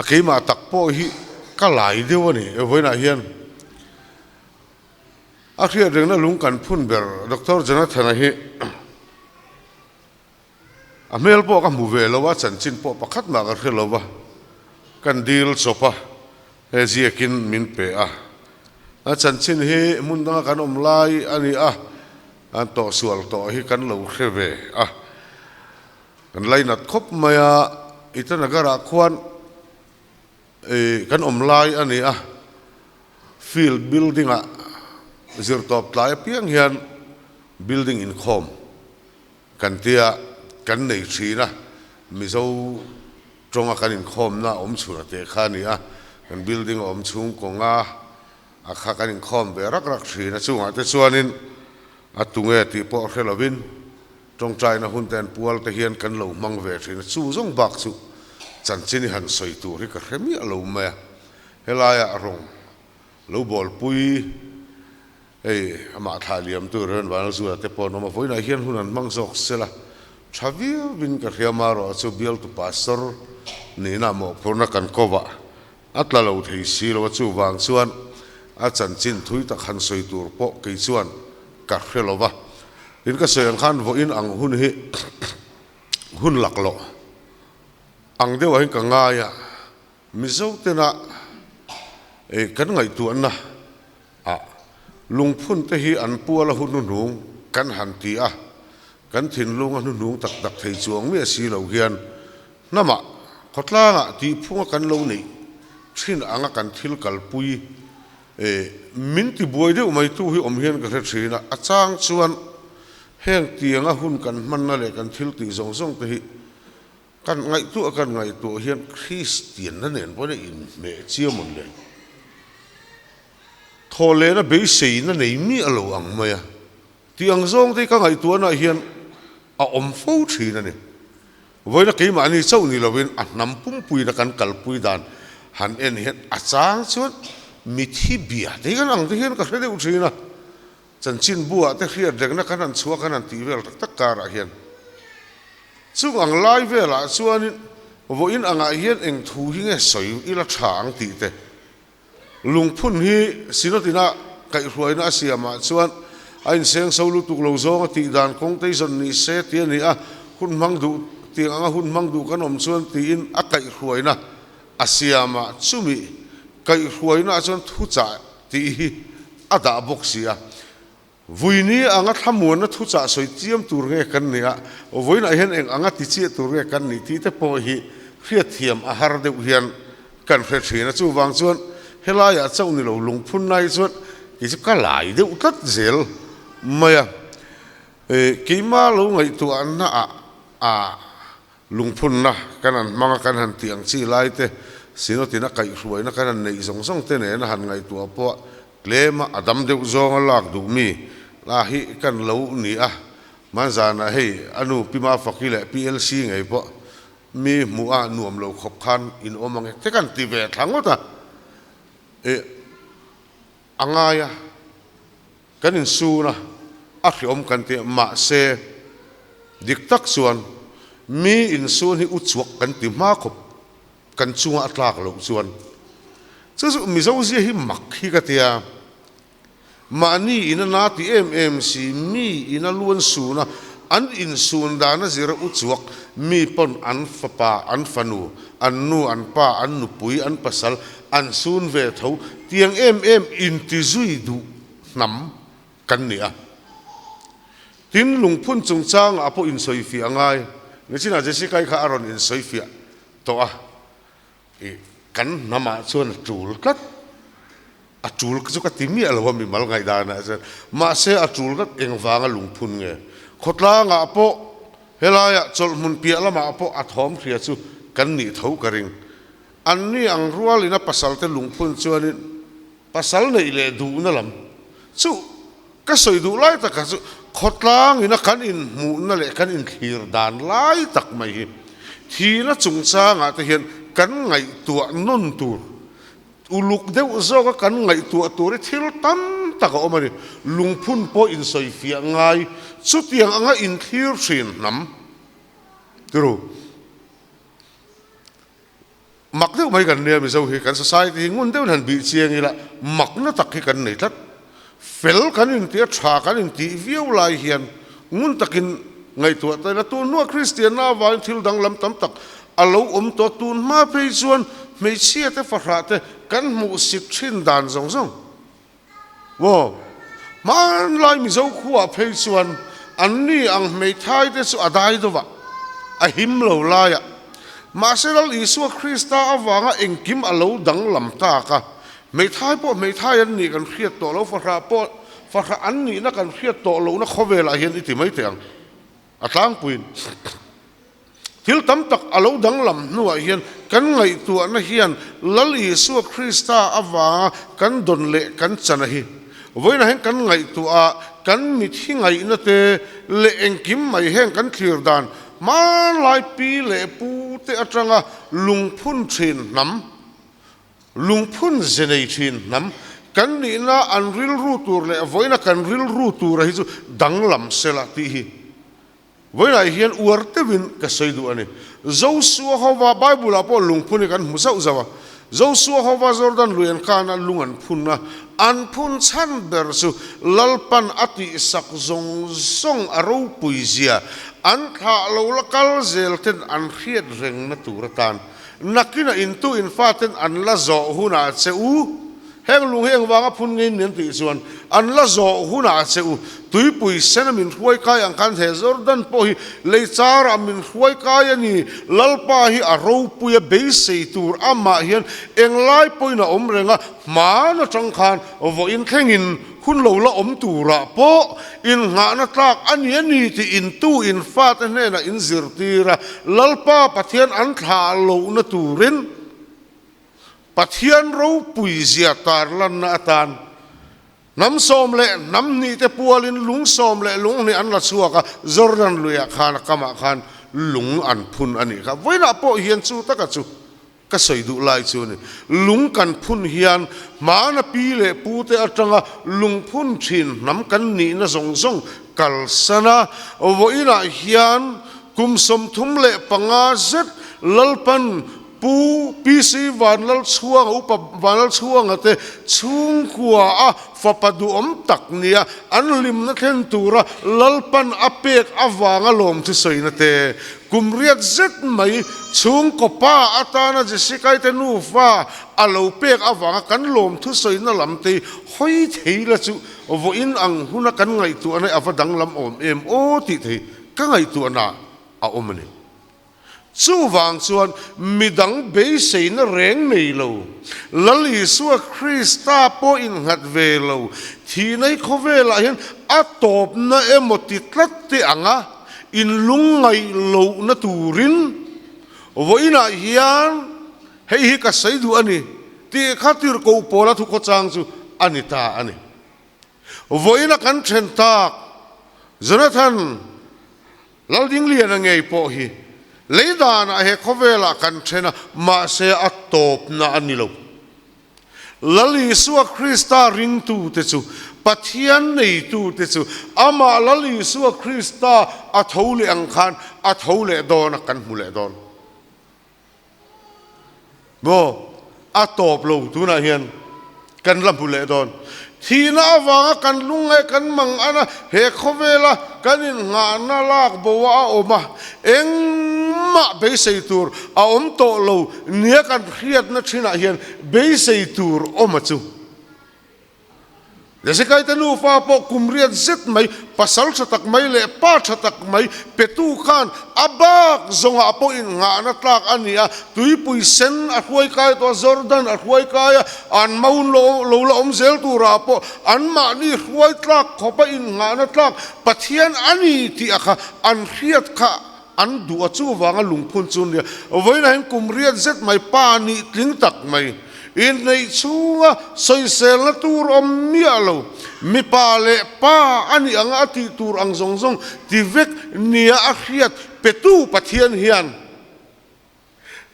กี่มาตักพ่อฮีก็หลายเดียวนี่เว้ยนะเฮียนเรียดเรื่องนั้นลุงกันพุ่นเบอร์ดร.จอนาธานฮีเมลพวกมูเวลว่าฉันจินพวกประคัดมากระเทือนว่ากันดีลสปะเฮจีกินมินเปฉันชินเฮมุนตั้งกันไลอันนี้อันต่อส่วนต่อให้กันเราเขเว กันไล่นัดคบมาอิตนากระควันกันอมไลอันนี้field building zirtop tlai piang hian building in khom kan tia kan nei thina mizo tonga kan in khom na chuna te khani kan building chung konga akha kan in khom be rak thina chunga te chuanin atunge ti po hrelovin tong trai na hun ten pual te hian kan lo mang ve thina chu zong bak chu chan chini han soi tu ri ka hremi alo me helaya rong lo bol pui ama thaliam tu ren wal zu te pon ma voina hian hunan mang zok sela thavia bin ka riama ro chu bial tu pastor ni na mo porna kan kova atla lo thei si lo chu wang chuan a chan chin thui tak han soi tur po ke chuan ka hrelowa in ka soyan khan vo in ang hun hi hun laklo ang dewa hin ka nga ya mizo tena kan ngai tu an na lungphun te hi an puala hun nung kan han ti kan thin lung an nung tak tak thei chuang me si lo hian nama khotla ti phunga kan lo nei thin anga kan thil kal pui min ti buai de umai tu hi om hian ka hre thina achang chuan heng tianga hun kan man na le kan thil ti zong zong te hi kan ngai tu hian Christian na nen pone in me chiamon le thole na be sei na nei mi alo ang maya tiang zong te ka ngai tu na hian om fo thina ni voina ke ma ni chau ni lovin nam pum pui na kan kal pui dan han en hian achang chuan mi thi bia te kan ang te hian ka hre de u thina chan chin bua te hriat dek na kan an chua kan an ti vel tak tak kar a hian chung ang lai vela chuanin vo in anga hian eng thu hi nge soi ila thang ti te lungphun hi sinotina kai hruaina asiama chuan ain seng solu tuk lo zong ti dan kong te zon ni se ti ni hun mang du ti anga hun mang du kan om chuan ti in a kai hruaina asiama chumi kai hruaina chuan thu cha ti hi ada boxia vuini anga thamun na thu cha soi chiam tur nge kan nia voina hian eng anga ti chi tur nge kan ni ti te po hi hriat thiam a har de hian kan hre thina chu wang chuan helaya chau ni lo lungphun nai chuan ki chu ka lai de utat zel maya keima lo ngai tu an na lungphun na kan an manga kan han tiang chi lai te sinotina kai hruaina kan an nei zong zong te ne na han ngai tu po klema adam de zong lak du mi la hi kan lo ni manzana hei anu pima fakile PLC ngai po mi mu nuam lo khop khan in omang te kan ti ve thangota angaya kan in suna om kan te ma se diktak suan mi in sun hi uchuak kan ti ma khop kan chunga atlak lo chuan chu mi zo zia hi mak hi ka tia mani ina na ti mmc mi ina luan suna an in sun dana zira uchuak mi pon an fapa an fanu an nu an pa an nu pui an pasal an sun ve tho tiang in ti zui du nam kan nia tin lungphun chung chang apo in soi fi angai ngachina jessica kha aron in soi fi to kan nama chuan tul kat atul chu ka timi alwa mi mal ngai dana ma se atul kat engwanga lungphun nge khotla nga apo helaya chol mun pia lama apo athom khria chu kan ni tho karing anni ang rual ina pasal te lungphun chuanin pasal nei le du na lam chu ka soi du lai ta ka chu khotlang ina kan in mu na le kan in thir dan lai tak mai hi thina chungcha nga te hian kan ngai tua non tur uluk deu zo ka kan ngai tua tur thil tam tak o mani lungphun po in soi fia ngai chu tiang anga in thir thin nam tru mak deu mai kan ne mi zo hi kan society ngun deu han bi chiang ila mak na tak hi kan nei tat fel kan in tia tha kan in ti viu lai hian ngun takin ngai tua ta la tu no Christian na wa thil dang lam tam tak alo to tun ma pe chuan mei chia te fa te kan mu sip thin dan zong zong wo man lai mi zo khuwa pe chuan an ni ang mei thai te chu adai do wa a him lo la ya ma se lal Isu Krista awanga engkim alo dang lam ta ka mei thai an ni kan khiat to lo fa kha an ni na kan khiat to lo na khowela hian iti mai teang atlang puin thil tam tak alo dang lam nuwa hian kan ngai tu na hian lal Isu Krista awanga kan don le kan chana hi voina hen kan ngai tu a kan mit hi ngai na te le engkim mai hen kan thlir dan ma lai pi le pu te atanga lungphun thin nam lungphun zenei thin nam kan ni na an ril ru tur le voina kan ril ru tur hi chu danglam sela ti hi voina hian uarte win ka seidu ani Joshua hova Bible apo lungphun kan musau zawa Joshua hova Jordan luyan kana lungan phunna an phun chan ber su lalpan ati sak zong song aro puizia an kha lo lakal zel ten an khiat reng na turatan nakina into in faten an la zo huna cheu heng lung heng wanga phun ngin nen ti chuan an la zo huna cheu tui pui sena min huai kai ang kan the Jordan po hi le chara min huai kai ani lalpa hi aro puya be sei tur ama hian eng lai poina om renga ma na chang khan vo in khengin hun lo la om tura po in nga na tlak ani ti in tu in fat ne na in zirtira lalpa pathian an tha lo na turin pathian ro puizia tar lan na atan nam som le nam ni te pualin lung som le lung ni an la chuaka Jordan luya khan kama khan lung an phun ani kha voina po hian chu taka chu ka soidu lai chu ni lung kan phun hian mana pi le pu te atanga lung phun thin nam kan ni na zong zong kal sana voina hian kum som thum le panga zet lalpan pu pc vanlal chuang upa vanlal chuang ate chung kwa a fapadu om tak nia an lim na thlen tura lalpan apek awanga lom thu soina te kumriat zet mai chung kopa atana jesikai te nu fa alo pek awanga kan lom thu soina lamte hoi theila chu vo in ang huna kan ngai tu anai avadang lam om em o ti the ka ngai tu na a omani chu wang chuan midang be sei na reng nei lo lali Isu Krista po in hat ve lo thi nei khovela hian atop na emoti tlat te anga in lungai lo na turin voina hian hei hi ka saidu ani ti khatir ko pola thu ko chang chu anita ani voina kan then tak Jonathan lalding lian angei po hi leidana he khovela kan thena ma se atop na anilo lali Isu Krista ring tu te chu pathian nei tu te chu ama lali Isu Krista athole ang khan athole don kan mule don bo atop lo tu na hian kan lam mule don thina awanga kan lungai kan mang ana he khovela kanin nga na lak bowa oma eng ma be sei tur a om to lo nia kan khiat na thina hian be sei tur oma chu jesikai tanu fa po kumriat zet mai pasal chatak mai le pa chatak mai petu khan abak zonga po in nga na tlak ania tui pui sen a huai kai to Jordan a huai kai an maun lo la om zel tu ra po an ma ni huai tlak khopa in nga na tlak pathian ani ti akha an khiat kha an du chu wanga lungphun chun ria voina hen kumriat zet mai pa ni tling tak mai in nei chunga soisel na tur om mialo mi pa le pa ani ang ati tur ang zong zong ti vek nia a khiat petu pathian hian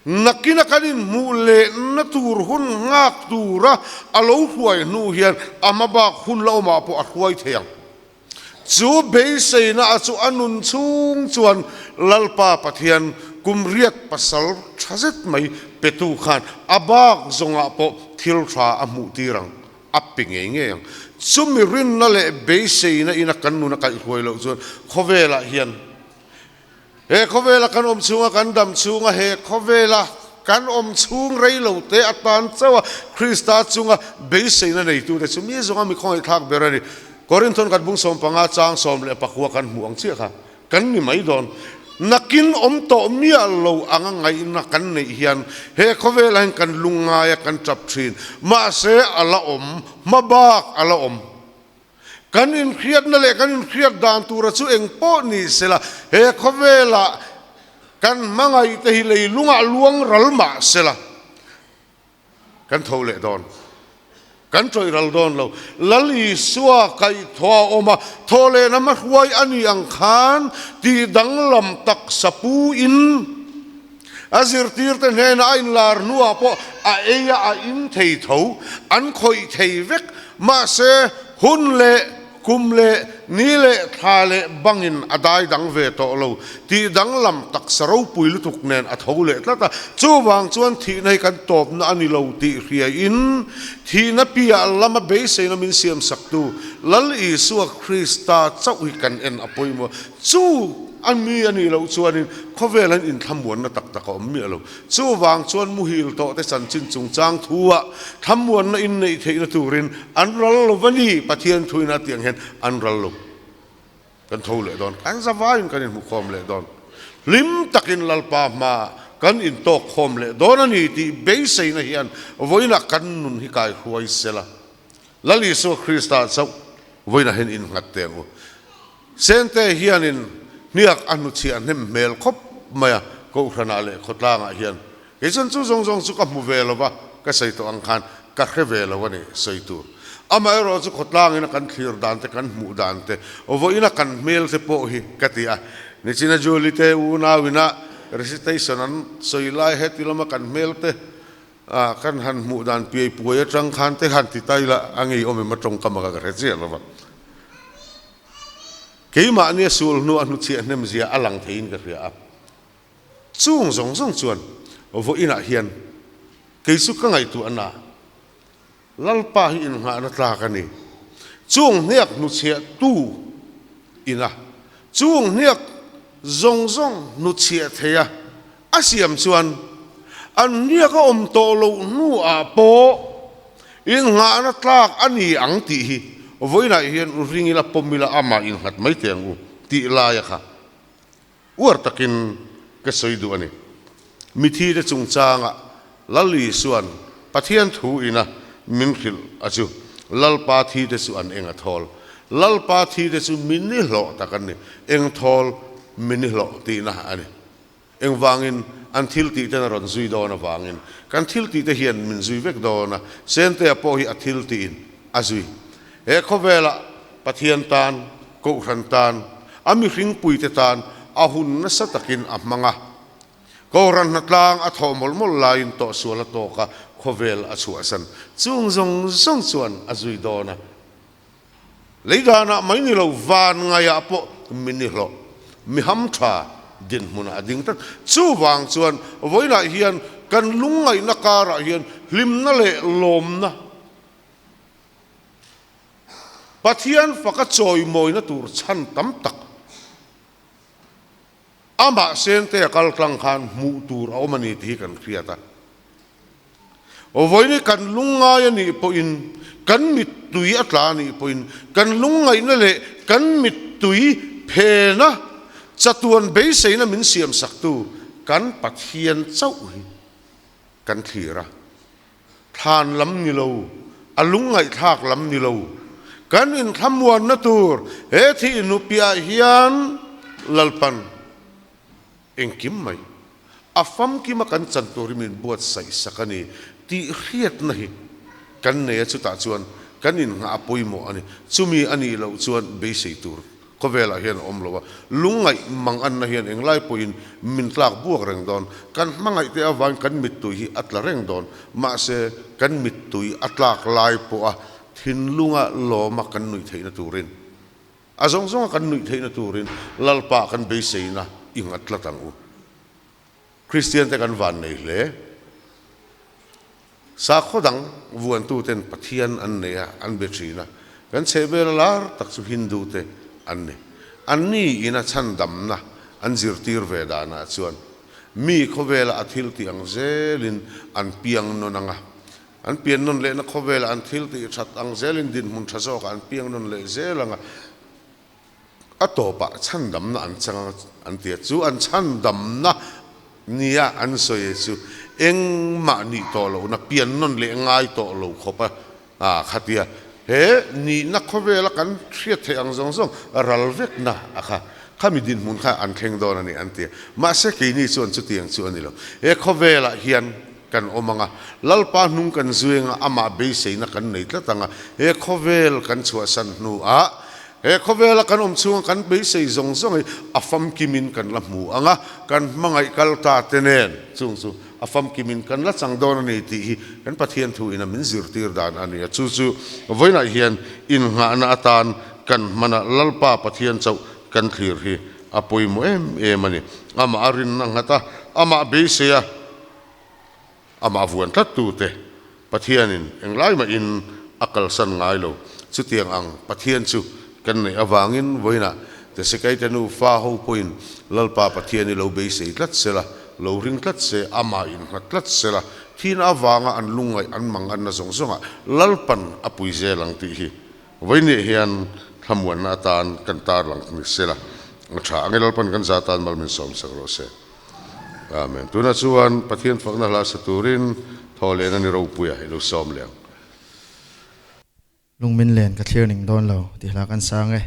nakina kanin mule na tur hun ngak tura alo huai nu hian amaba hun lo ma po a huai theang chu be sei na chu anun chung chuan lalpa pathian kumriat pasal thazet mai petu khan abak zonga po thil tha amu tirang apinge nge chumi rin na le be sei na ina kannu na kai huailo chuan khovela hian he khovela kan om chunga kan dam chunga he khovela kan om chung reilo te atan chawa Krista chunga be sei na nei tu te chumi zonga mi khoi thak berani Korinthon kat bung som panga chang som le pakwa kan muang chi kha kan ni mai don nakin to mi lo anga ngai na kan nei hian he khovel han kan lunga ya kan chap thin ma se ala mabak ala kan in khiat na le kan in khiat dan tu ra chu eng po ni sela he khovela kan mangai te hi lei lunga luang ralma sela kan thole don kan troi ral don lo lali suwa kai thoa oma thole na ma huai ani ang khan ti danglam tak sapu in azir tir ten he na in lar nuwa po a eya a in thei tho an khoi thei vek ma se hun le kum le ni le tha le bangin adai dang ve to lo ti danglam tak saro pui lu tuk nen a tho le tlata chu wang chuan thi nei kan top na ani lo ti ria in thi na pia lama be se na min siam saktu lal i suwa krista chau hi kan en apoi mo chu an mi ani lo chuanin khovelan in thamuan na tak tak om mi lo chu wang chuan mu hil to te san chin chung chang thuwa thamuan na in nei theina turin an ral lo wani pathian thuina tiang hen an ral lo kan thole don an zawain kan in mu khom le don lim takin lalpa ma kan in to khom le don ani ti be sei na hian voina kan nun hi kai huai sela lali so krista chau voina hen in ngat tengu sente hianin niak anu chi an hem mel khop maya ko khana le khotanga hian ke chan chu zong zong chu ka mu velo ba ka sei to ang khan ka khe velo wani sei tu ama ro chu khotlang ina kan thir dan te kan mu dan te o vo ina kan mel te po hi katia ni china joli te una wina recitation an soi lai he tilama kan mel te kan han mu dan pi puya chang khan te han ti tai la angi ome ma tong kama ka re che lo ba keima ania sul nu anu chi anem zia alang thein ka ria ap chung zong zong chuan vo ina hian keisu ka ngai tu ana lalpa hi in nga na tla ka ni chung niak nu chia tu ina chung niak zong zong nu chia theya asiam chuan an nia ka om to lo nu a po in nga na tlak ani ang ti hi voina hian ringila pomila ama in hat mai tengu ti la ya kha war takin ka soidu ani mithi de chung changa lali suan pathian thu ina min khil achu lalpa thi de su an enga thol lalpa thi de su minni lo takan ni eng thol minni lo ti na ani eng wangin an thil ti te na ron zui do na wangin kan thil ti te hian min zui vek do na sente apo hi athil ti in azui e khovela pathian tan ko ran tan ami hring pui te tan ahun na satakin amanga ko ran na tlang a thomol mol lain to suala to ka khovel a chuasan chung zong zong chuan azui dona leidana mai ni lo van nga ya po mini lo mi ham tha din muna ding ta chu wang chuan voina hian kan lungai na kara hian lim na le lom na pathian faka choi moi na tur chan tam tak ama sente kal tlang khan mu tur awmani thi kan khiata o voini kan lunga ya ni po in kan mit tui atla ni po in kan lungai na le kan mit tui phe na chatuan be sei na min siam saktu kan pathian chau hi kan thira than lam ni lo alungai thak lam ni lo kan in thamuan na tur he thi nu pia hian lalpan engkim mai afam ki ma kan chantori min buat sai sakani ti khiat na hi kan ne chu ta chuan kan in nga apoi mo ani chumi ani lo chuan be sei tur ko vela hian om lowa lungai mang an na hian englai poin min tlak buak reng don kan mangai te awan kan mit tu hi atla reng don ma se kan mit tu atlak lai po a thin lunga lo ma kan nui theina turin azong zong kan nui theina turin lalpa kan be sei na ingat latang u Christian te kan van nei le sa khodang vuan tu ten pathian an ne an be china kan chebe lar tak chu hindu te anni anni ina chandam na an zirtir vedana chuan mi khovela athil ti ang zelin an piang no nanga an pian non le na khovela an thil ti that ang zelin din mun thaso ka an piang non le zelanga a to pa chan dam na an chang an tia chu an chan dam na nia an soi chu eng ma ni to lo na pian non le ngai to lo khopa khatia he ni na khowela kan thria the ang zong zong ral vek na akha khami din mun kha an kheng don ani an tia ma se ke ni chuan chu tiang chu ani lo e khowela hian kan omanga lalpa nung kan zuenga ama be seina kan nei tla tanga e khovel kan chua san nu a e khovela kan chung kan be sei zong zong afam kimin kan la mu anga kan mangai kalta tenen chung chu afam kimin kan la chang don nei ti kan pathian thu ina min zir tir dan ani chu chu voina hian in nga na atan kan mana lalpa pathian chau kan thlir hi apoi mo em ani ama arin na ngata ama be seya ama vuan tat tu te pathianin englai ma in akal san ngai lo chu tiang ang pathian chu kan nei awangin voina te sekai tanu fa ho point lalpa pathiani lo be sei tlat sela lo ring tlat se ama in tlat sela thin awanga an lungai an mangan na zong zonga lalpan apui zelang ti hi voini hian thamuan na tan kan tar lang ni sela tha angel pan kan zatan malmin som sakro se amen tuna chuan pathian fakna la saturin thole na ni ro puya lo som leng lungmin len ka thlir ning don lo ti hla kan sang e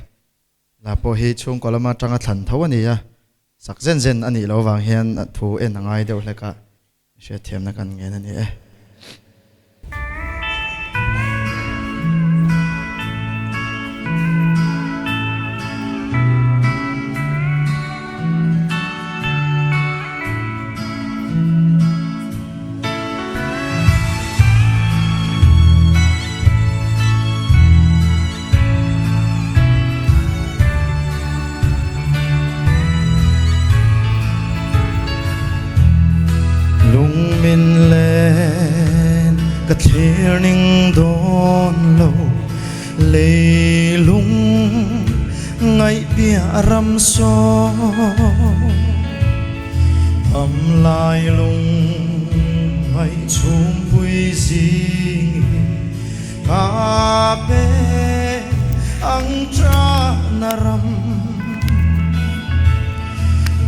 la po hi chung kolama tanga thlan tho ani ya sak zen zen ani lo wang hian thu en angai deuh hleka she them na kan ngen ani e min len ka thlir ning don lo leilung ngai pia ram so am lai lung ngai chum pui zi ka pe ang tra naram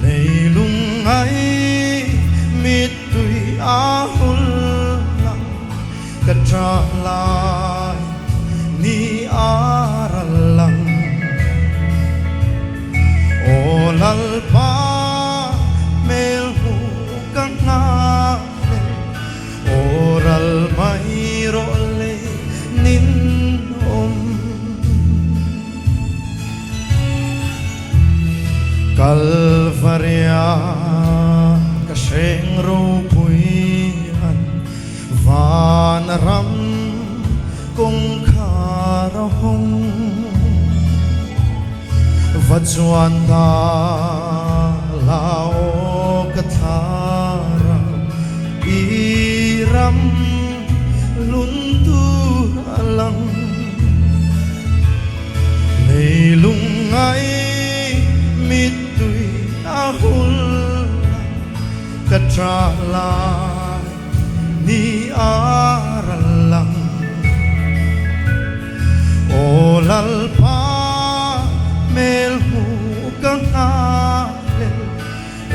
leilung ngai mit tui ahul lang katra lai ni aral lang olal pa mel hu kang na oral mai ro le nin Calvaria Seng ro puian van ram kong kharahong vachuan da lao kathara iram luntu alang leilung ai mitui ahul katra lai ni aralang olal pa mel hu kang ale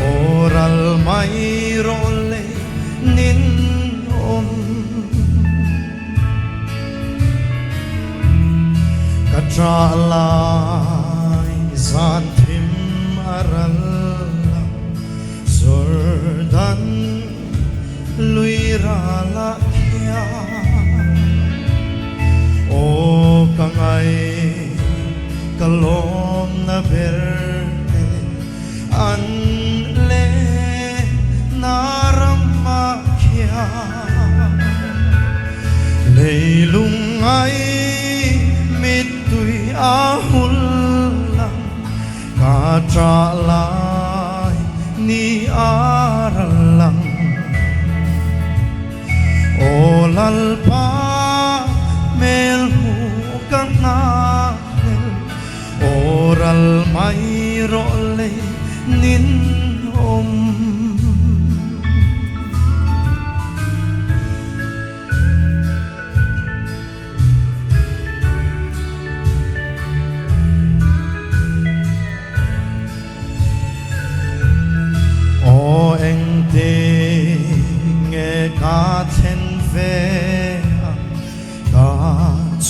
oral mai role nin katra lai zan thim aral Jordan luira la kia o kangai kalom na verde an le narama kia leilung ai mitui ahul lang katra la ni aralang olal pa mel hu kanal oral mai role nin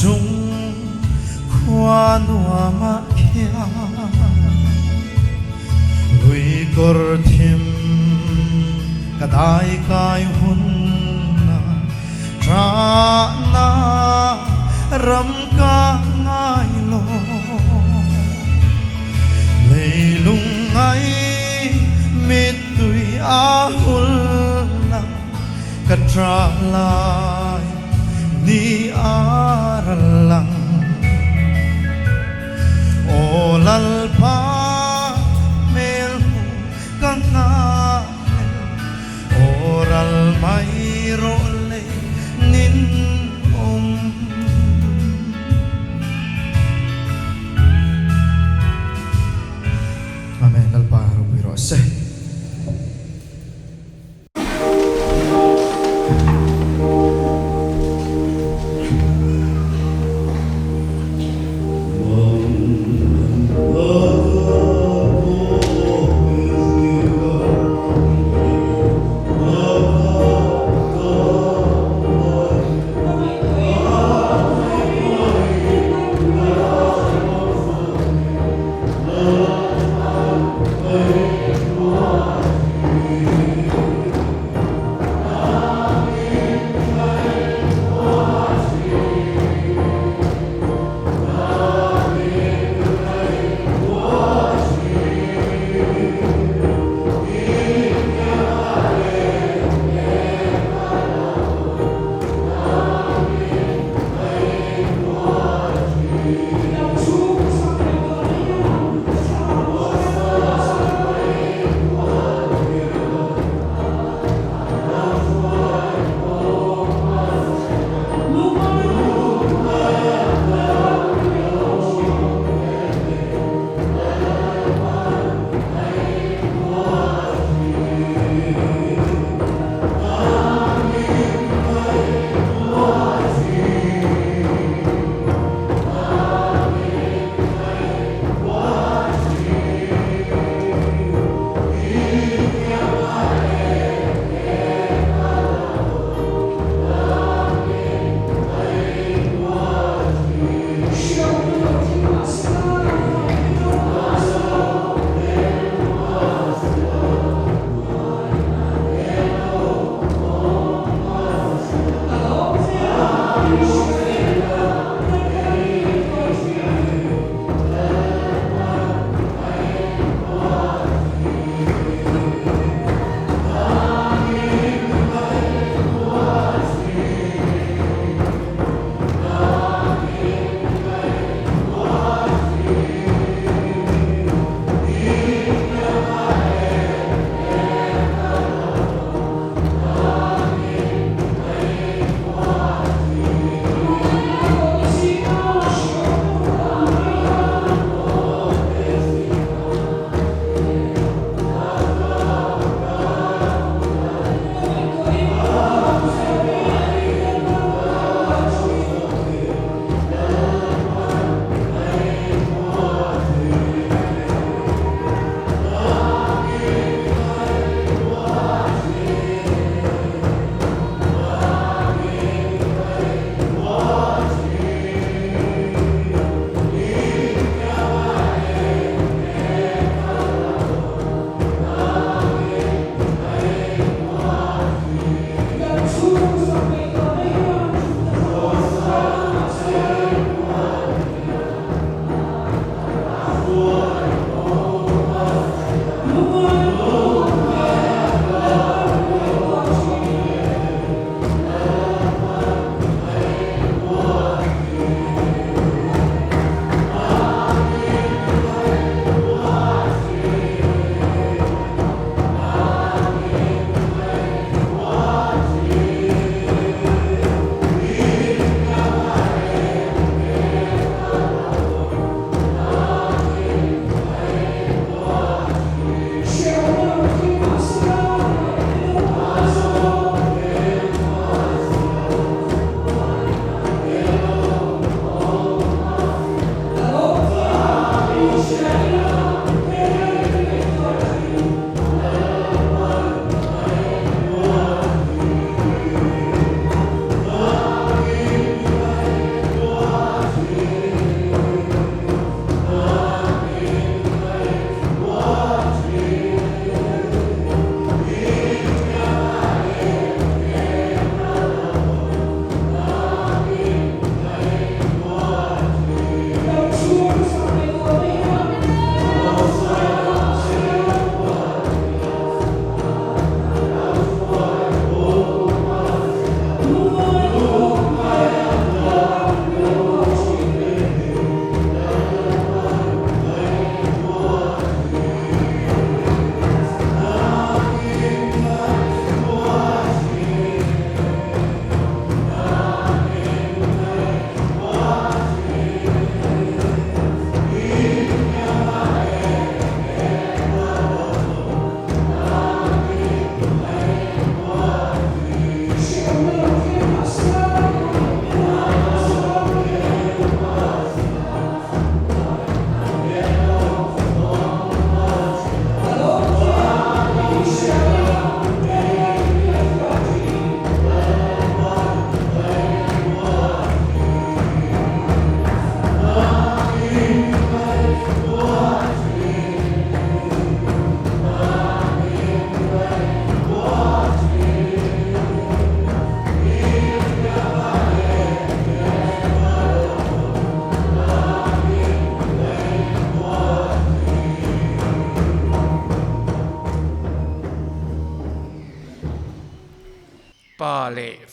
chung khoa nua ma kia lui cor thim kadai kai hun na tra na ram ka ngai lo leilung ai mit tui a hul na ka tra lai ni aralang olal pa mel kanga oral mai role nin amen al paro birose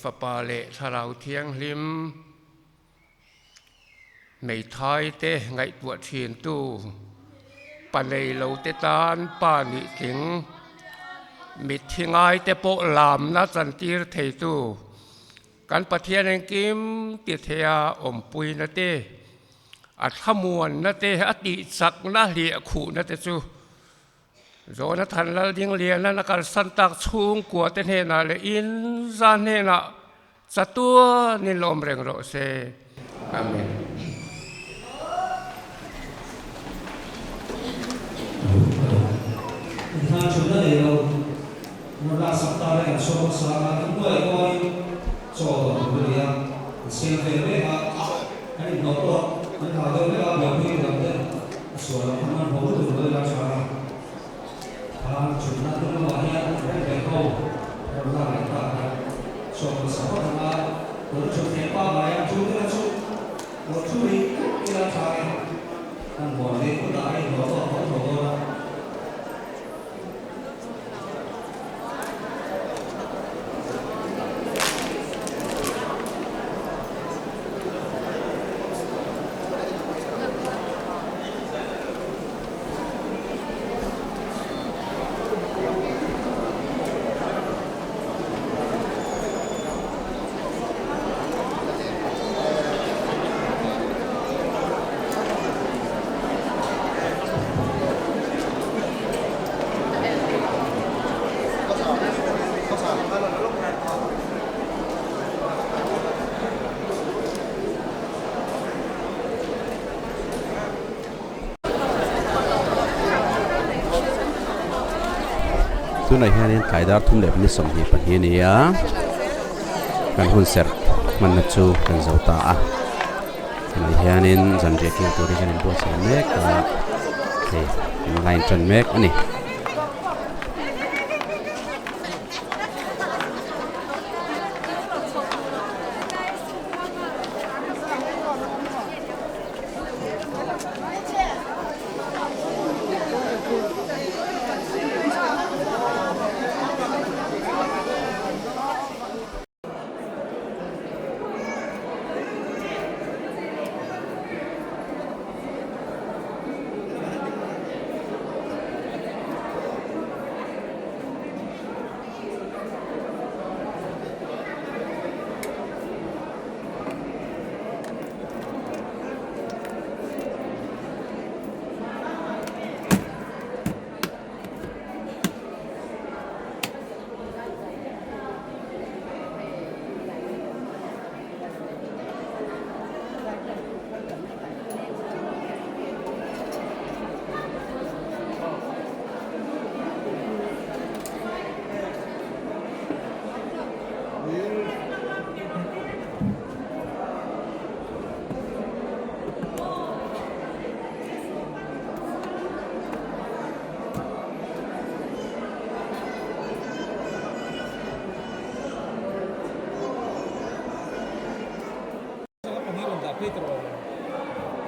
ฝาปาเลทาราวเทียงลิมไม่ท้ายเตะไงตัวเทียนตู้ปะเลยเราเตตานป้านิถึงมิดที่ไงเตโปลามนัจันตีร์เทตู้การปะเทียนกิมติเทียอมปุยนาเตอัดขมวนนาเตอติสักนาเลียขู่นาเตจูโจนทันแล้วยิ่งเรียนแล้วนักการสันตักชุงกัวเตเนนาเลอินซานเนนะสัตัวนิลอมเริงโรเซอาเมนท่านชุนได้เราเมื่อสัปดาห์แรกโชว์สาระทั้งด้วยก็โชว์ตัวเรียนเสียงเพลงเรื่องอันนี้นกตัวอันข่าวเรื่องแบบนี้เราเนี่ยส่วนมันผมดูเลยราชาทางชุนนั้นเรื่องว่าเนี่ยเป็นเขาเราได้ก็โชว์สัปดาห์ละเราชุดเทป้าไปชุดละชุดเราชุดนี้ราชาท่านบอกเลยก็ได้เราก็ขอโทษtu này hay nên cái đó thun đẹp như sầm hi phần hi này á kan hun ser man na chu kan zo ta này hay nên dần dần kinh tôi cái nên bố sẽ make cái line trần make anh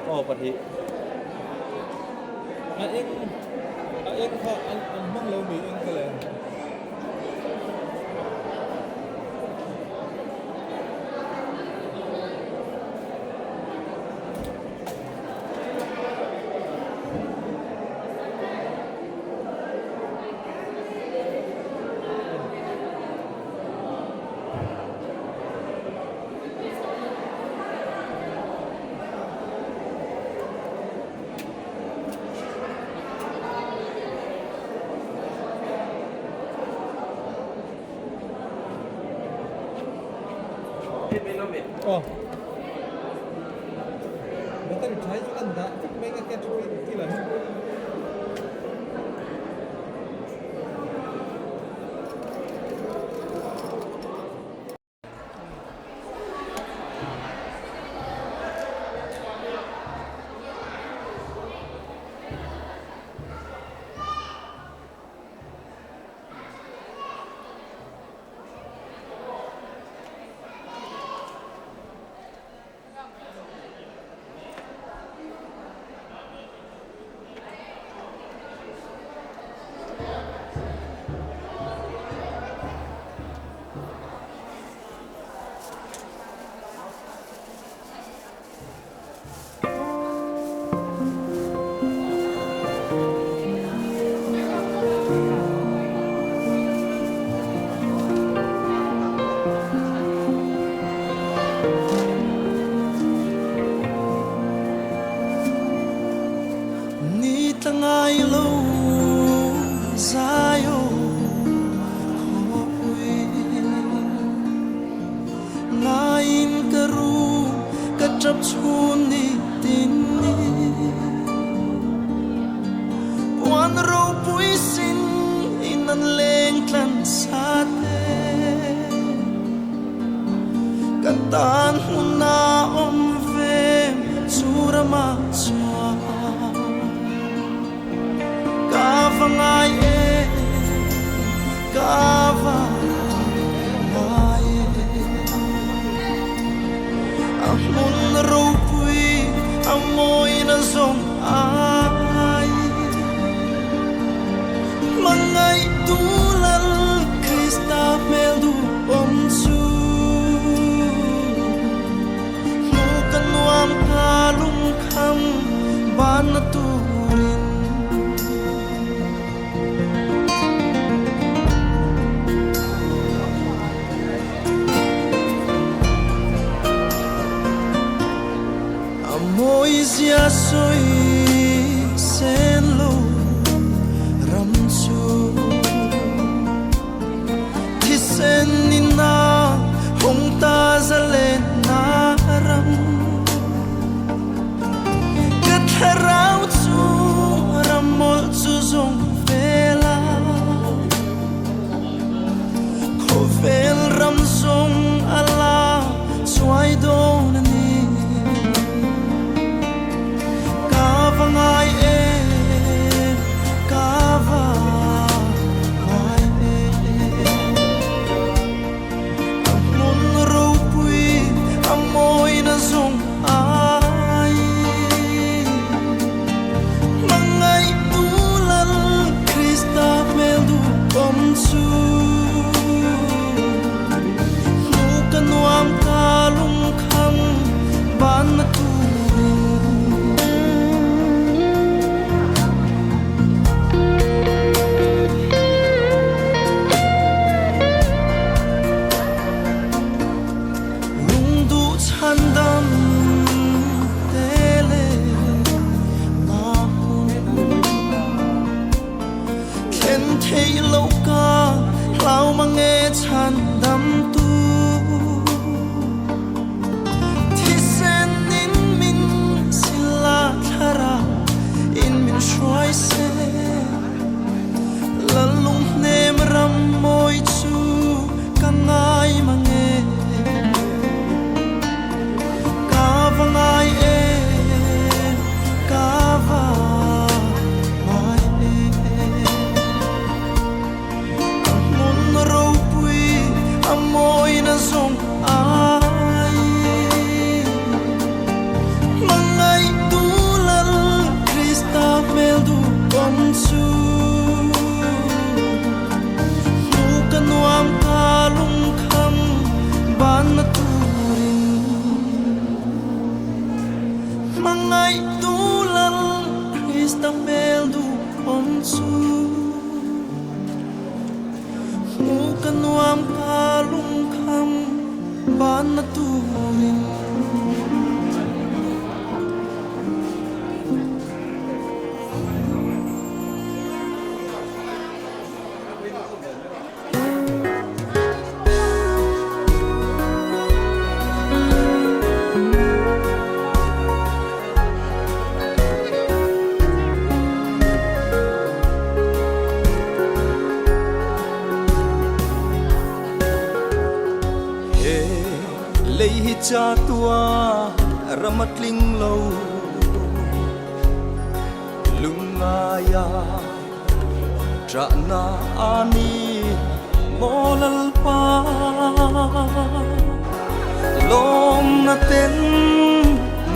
Oh, pati. Anh họ anh mong lâu mỹ anh cái này. Oh. Betul saya juga tak mereka kecil kecil vangai e kava ngai amun rupui amoy na zong ai mangai tulal Krista meldu omsu lukan wam kalung kam ban turin amoy zia soi sen lo ramsu sen nina hong ta zale na ram kat harau chu ramol chu zong vela ko vel ram zong ala swai don ni ka vangai e ka va amoy na zong ai mangai tulal Krista meldu komsu lukan wam kalung kam ban na handam tele na ken thei loka lau mange chandam tu thisen in min sila thara in min shwai se lalung nem ram moi chu kangai mange vangai e kava mai e amun ropui amoy na zong ai mangai tulal Krista meldu komsu lukan wam kalung kam ban na mangai tulal Krista meldu onsu mukan wam kalung kam ban na turin cha tua ramat ling lo lungaya tra na ani molal pa lom na ten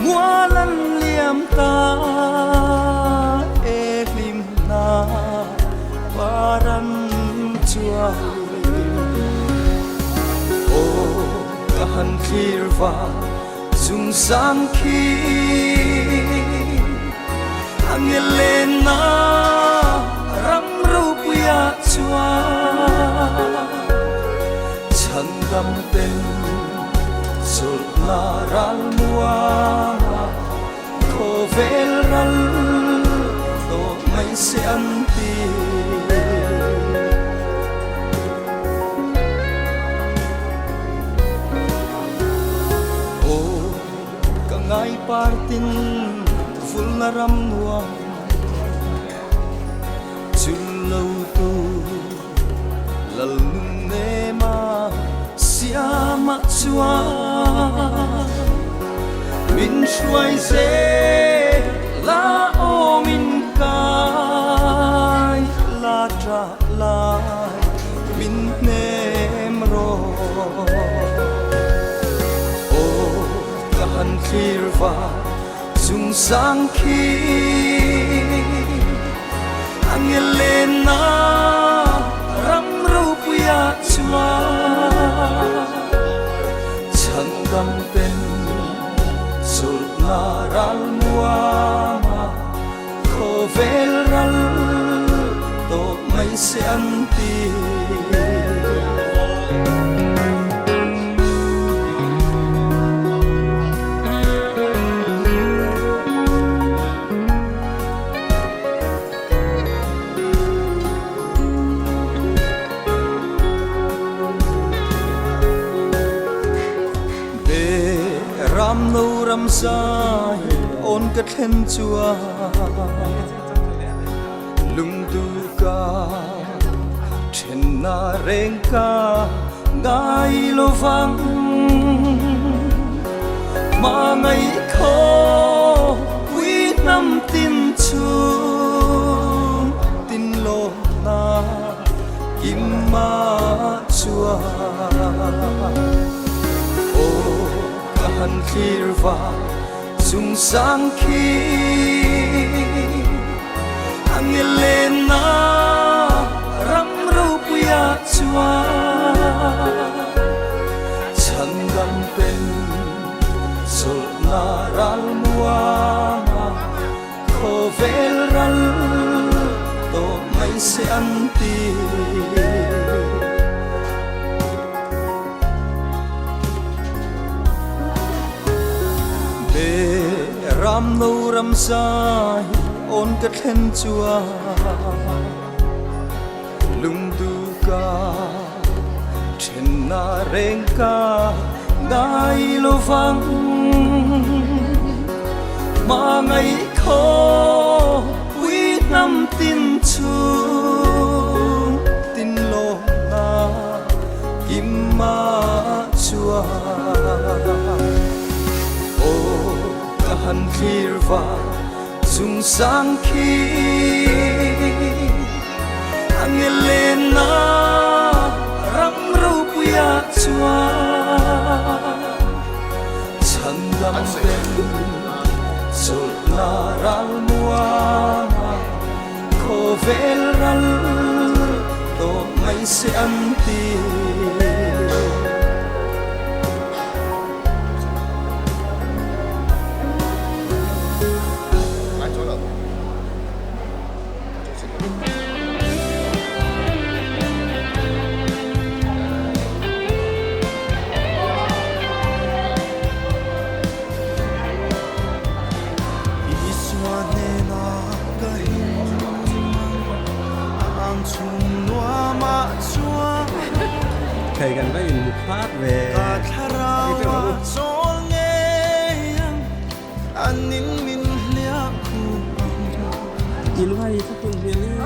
mualan liam ta eklim na paran chua han kirva zum sam ki angelena ram rupuya chua chandam ten sulna ral mua khovel ral to mai se anti ngai partin full na ram nuam chullo tu lal ne ma siama chua min shuai se la o min kai clear va chung sang khi Angelina ram ru puya chua chan dam pen sul na ral mua khovel ral to mai se anti ram no ram sai on ka then chua lung tu ka then na reng ka ngai lo vang ma ngai kho quy nam tin chu tin lo na kim ma chua han clear va chung sang khi Angelina ram ru puya chua chan dam pen sul na ral mua khovel ral to mai se anti ram no ram sai on ka then chua lung tu ka then na reng ka ngai lo vang ma ngai kho quy nam tin chu tin lo na kim ma chua han clear va chung sang khi Angelina ram ru puya chua chan dam pen sul na ral mua khovel ral to mai se anti thầy gần với một phát về nhìn lúc hay các công viên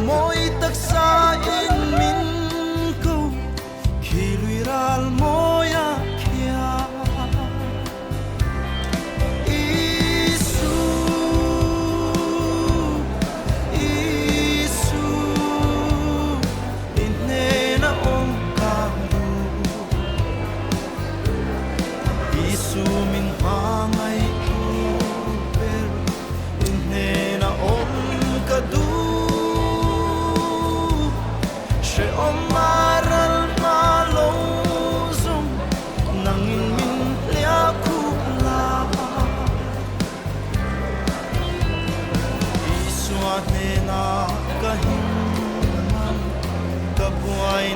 môi tắc xa in min câu khi lùi ra môi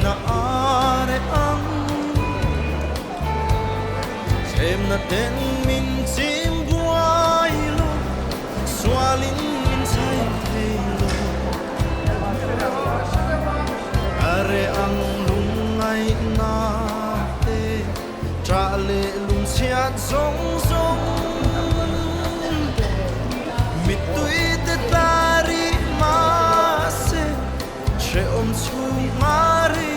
na are ang thêm na ten min chim buai lo swalin min sai thei lo are ang lung ngai na te tra le lung chiat song song mit tui te tari ma se che om chu mari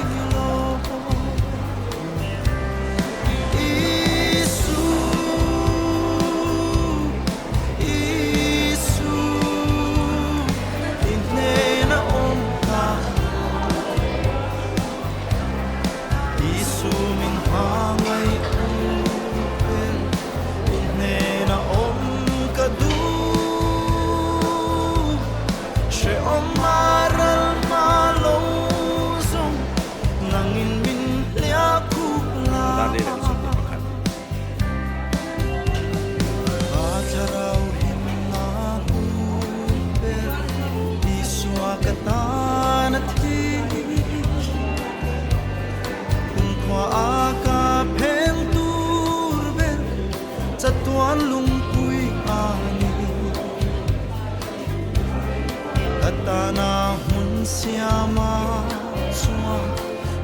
Isu Katana hun siama chua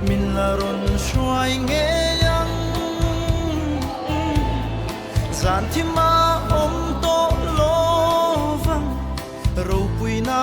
min la ron shuai nge yang zan thi ma om to lo vang ro pui na